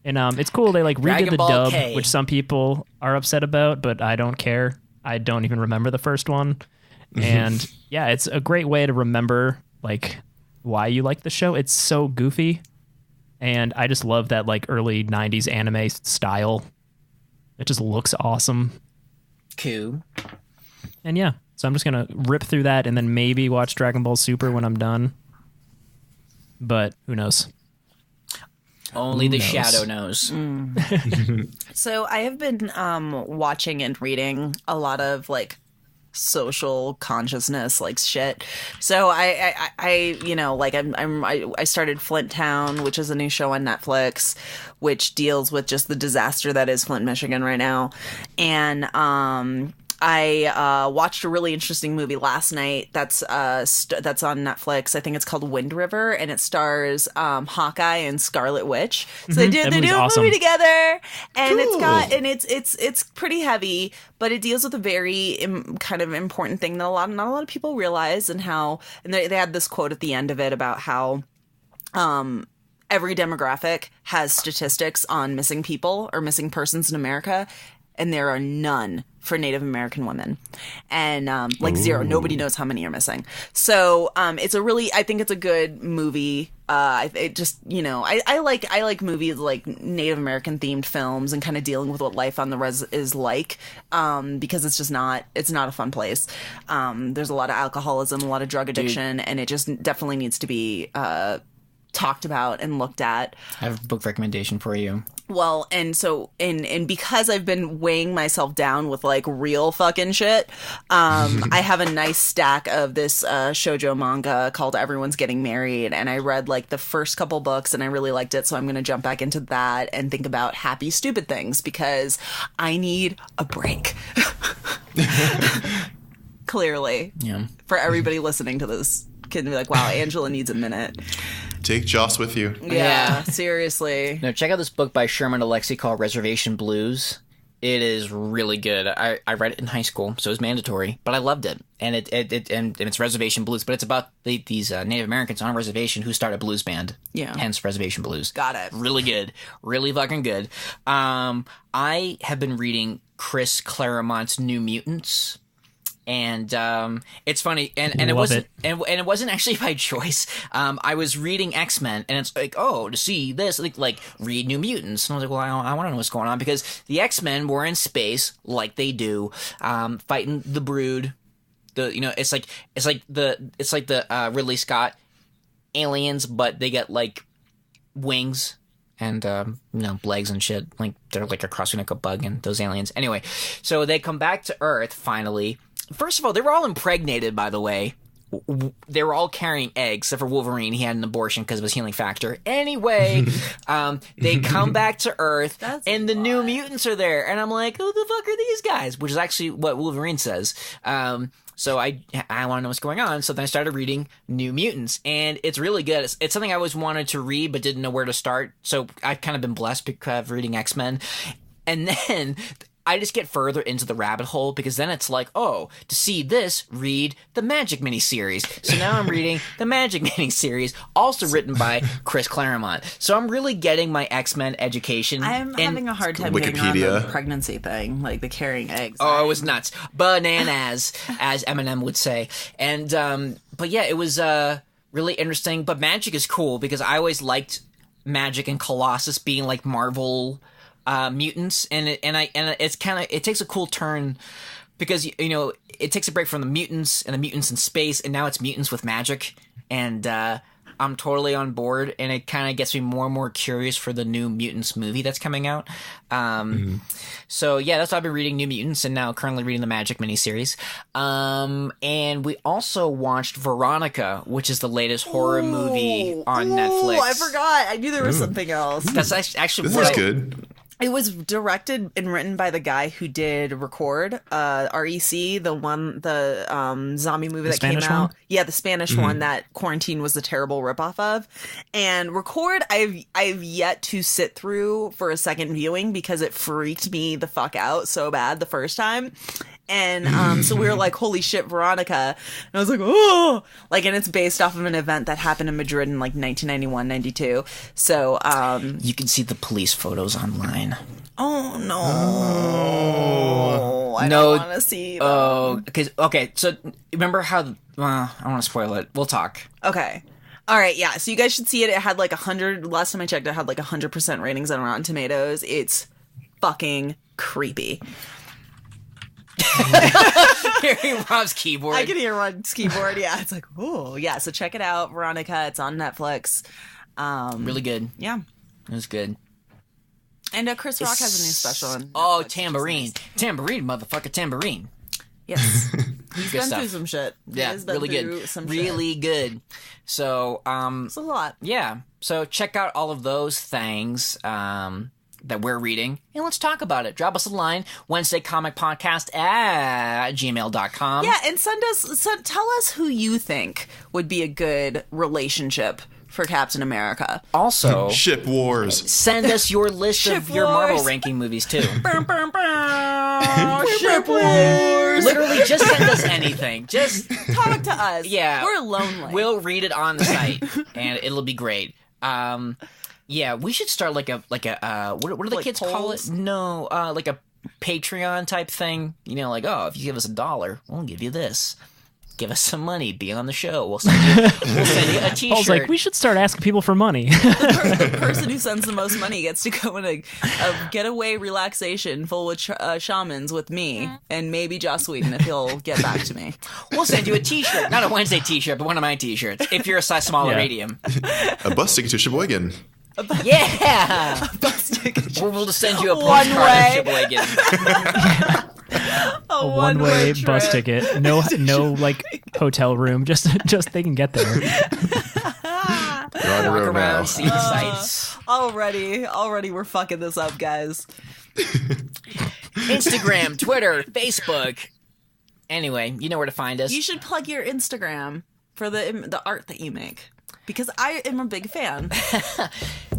And it's cool. They like redid Dragon the Ball dub, K. which some people are upset about, but I don't care. I don't even remember the first one. And yeah, it's a great way to remember like why you like the show. It's so goofy And I just love that like early 90s anime style. It just looks awesome. Cool. And yeah, so I'm just going to rip through that and then maybe watch Dragon Ball Super when I'm done. But who knows? Only the shadow knows. So I have been watching and reading a lot of like social consciousness like shit. So I you know, like I started Flint Town, which is a new show on Netflix, which deals with just the disaster that is Flint, Michigan right now. And I watched a really interesting movie last night that's on Netflix. I think it's called Wind River, and it stars Hawkeye and Scarlet Witch. So they do a awesome. movie together, and Cool. it's pretty heavy, but it deals with a very kind of important thing that not a lot of people realize, and they had this quote at the end of it about how every demographic has statistics on missing people or missing persons in America, and there are none for Native American women, and zero. Nobody knows how many are missing. So I think it's a good movie. It just, you know, I like movies like Native American themed films and kind of dealing with what life on the res is like, because it's not a fun place. There's a lot of alcoholism, a lot of drug addiction, and it just definitely needs to be talked about and looked at. I have a book recommendation for you. Well, and so, and because I've been weighing myself down with like real fucking shit, I have a nice stack of this shoujo manga called Everyone's Getting Married, and I read like the first couple books and I really liked it, so I'm going to jump back into that and think about happy, stupid things because I need a break. Clearly. Yeah. For everybody listening to this can be like, wow, Angela needs a minute. Take Joss with you. Yeah, seriously. No, check out this book by Sherman Alexie called Reservation Blues. It is really good. I read it in high school, so it was mandatory, but I loved it. And it's Reservation Blues, but it's about these Native Americans on a reservation who start a blues band. Yeah. Hence Reservation Blues. Got it. Really good. Really fucking good. I have been reading Chris Claremont's New Mutants. And it's funny, and it wasn't, and it wasn't actually by choice. I was reading X-Men, and it's like, oh, to see this, like read New Mutants, and I was like, well, I want to know what's going on because the X-Men were in space, like they do, fighting the Brood. It's like the Ridley Scott aliens, but they get like wings and legs and shit. Like they're like a crossing like a bug, and those aliens. Anyway, so they come back to Earth finally. First of all, they were all impregnated, by the way. They were all carrying eggs, except for Wolverine. He had an abortion because of his healing factor. Anyway, they come back to Earth, and the New Mutants are there. And I'm like, who the fuck are these guys? Which is actually what Wolverine says. So I want to know what's going on. So then I started reading New Mutants, and it's really good. It's something I always wanted to read, but didn't know where to start. So I've kind of been blessed because of reading X-Men. And then I just get further into the rabbit hole because then it's like, oh, to see this, read the Magic miniseries. So now I'm reading the Magic miniseries, also written by Chris Claremont. So I'm really getting my X-Men education. I'm having a hard time getting on the pregnancy thing, like the carrying eggs. Oh, it was nuts. Bananas, as Eminem would say. And, but yeah, it was really interesting. But Magic is cool because I always liked Magic and Colossus being like Marvel mutants, and it's kind of, it takes a cool turn because it takes a break from the mutants and the mutants in space, and now it's mutants with magic, and I'm totally on board, and it kind of gets me more and more curious for the New Mutants movie that's coming out. So yeah, that's why I've been reading New Mutants, and now currently reading the Magic miniseries. And we also watched Veronica, which is the latest horror movie on Netflix. I forgot. I knew there was something else. That's actually This is good. It was directed and written by the guy who did Record, REC, the zombie movie that came out. One? Yeah, the Spanish one that Quarantine was a terrible ripoff of. And Record, I've yet to sit through for a second viewing because it freaked me the fuck out so bad the first time. And so we were like, holy shit, Veronica. And I was like, oh! Like, and it's based off of an event that happened in Madrid in like 1991, 92. So, you can see the police photos online. oh no. I don't want to see them. Oh, okay. So remember how, I don't want to spoil it. We'll talk. Okay. All right, yeah. So you guys should see it. It had like 100. Last time I checked, it had like 100% ratings on Rotten Tomatoes. It's fucking creepy. Hearing Rob's keyboard. I can hear Rob's keyboard. Yeah, it's like, oh yeah. So check it out, Veronica. It's on Netflix. Really good. Yeah. It was good. And Chris Rock has a new special. On Oh, Netflix, Tambourine. Tambourine, motherfucker, Tambourine. Yes. He's been stuff. through some shit. Yeah, really good. Really good. So, It's a lot. yeah. So check out all of those things that we're reading, and let's talk about it. Drop us a line, WednesdayComicPodcast@gmail.com. Yeah, and tell us who you think would be a good relationship for Captain America. Also, Ship wars. send us your list of Ship your Marvel wars. ranking movies, too. Ship wars. Literally, just send us anything. Just, Talk to us. yeah. We're lonely. We'll read it on the site, and it'll be great. Yeah, we should start like a what do the Like kids call polls? it? No, like a Patreon type thing. You know, like, oh, if you give us $1, we'll give you this. Give us some money. Be on the show. We'll send you a T-shirt. Paul's like, we should start asking people for money. The person who sends the most money gets to go in a getaway relaxation full with shamans with me and maybe Joss Whedon if he'll get back to me. We'll send you a T-shirt. Not a Wednesday T-shirt, but one of my T-shirts. If you're a size smaller Yeah. medium. A bus ticket to Sheboygan. Yeah! We'll just send you a One postcard way. of Sheboygan. A One-way trip. bus ticket. No like hotel room. Just they can get there. You're on the Walk road around, now. see the sights. Already we're fucking this up, guys. Instagram, Twitter, Facebook. Anyway, you know where to find us. You should plug your Instagram for the art that you make. Because I am a big fan.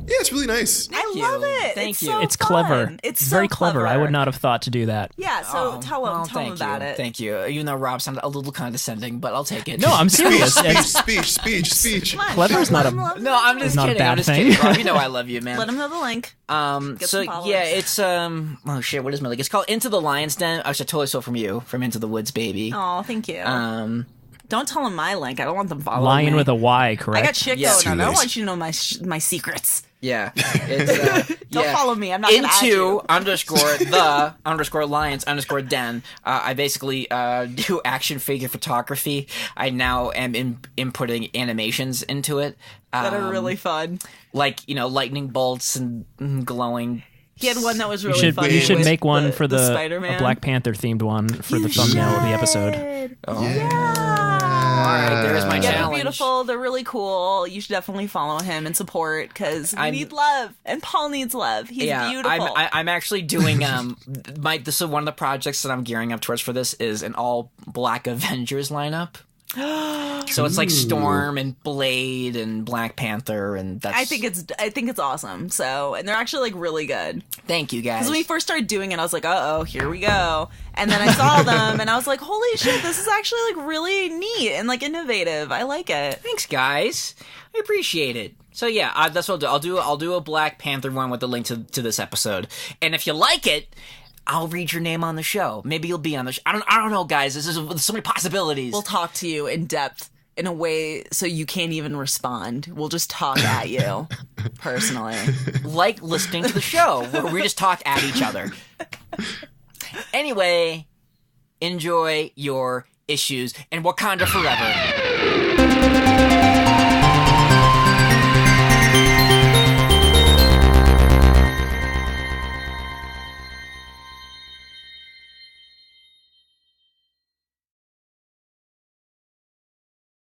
Yeah, it's really nice. I you. love it. Thank it's you. So It's fun. clever. It's so very clever. I would not have thought to do that. Yeah, so tell them thank about you. it. Thank you. Even though Rob sounded a little condescending, but I'll take it. No, I'm serious. Speech. Come on, Clever is not let a- 'em love No, I'm just Not a kidding. bad I'm just thing. kidding, Rob. You know I love you, man. Let them know the link. Get So some followers. yeah, it's oh shit, what is my link? It's called Into the Lion's Den. I should totally stole from you, from Into the Woods, baby. Oh, thank you. Um, Don't tell them my link. I don't want them following Lion me. with a Y, I correct? got shit Yes. going on. I don't Too want you to know my secrets. yeah, it's Don't yeah. follow me. I'm not gonna add Into you. underscore the underscore lions underscore den. I basically do action figure photography. I now am inputting animations into it That are really fun. like lightning bolts and glowing. He had one that was really You funny. should with make one for the Spider-Man. a Black Panther themed one for the thumbnail of the episode. Oh. All right, there's my Yeah, they're challenge. beautiful. They're really cool. You should definitely follow him and support because we I'm- need love, and Paul needs love. He's beautiful. I'm actually doing this is one of the projects that I'm gearing up towards for this is an all Black Avengers lineup. So it's like Storm and Blade and Black Panther, and that's. I think it's awesome. So, and they're actually like really good. Thank you guys. Because when we first started doing it, I was like, oh, here we go. And then I saw them, and I was like, holy shit, this is actually like really neat and like innovative. I like it. Thanks, guys. I appreciate it. So yeah, that's what I'll do. I'll do a Black Panther one with the link to this episode, and if you like it, I'll read your name on the show. Maybe you'll be on the show. I don't know, guys. There's so many possibilities. We'll talk to you in depth in a way so you can't even respond. We'll just talk at you personally. Like listening to the show where we just talk at each other. Anyway, enjoy your issues and Wakanda forever.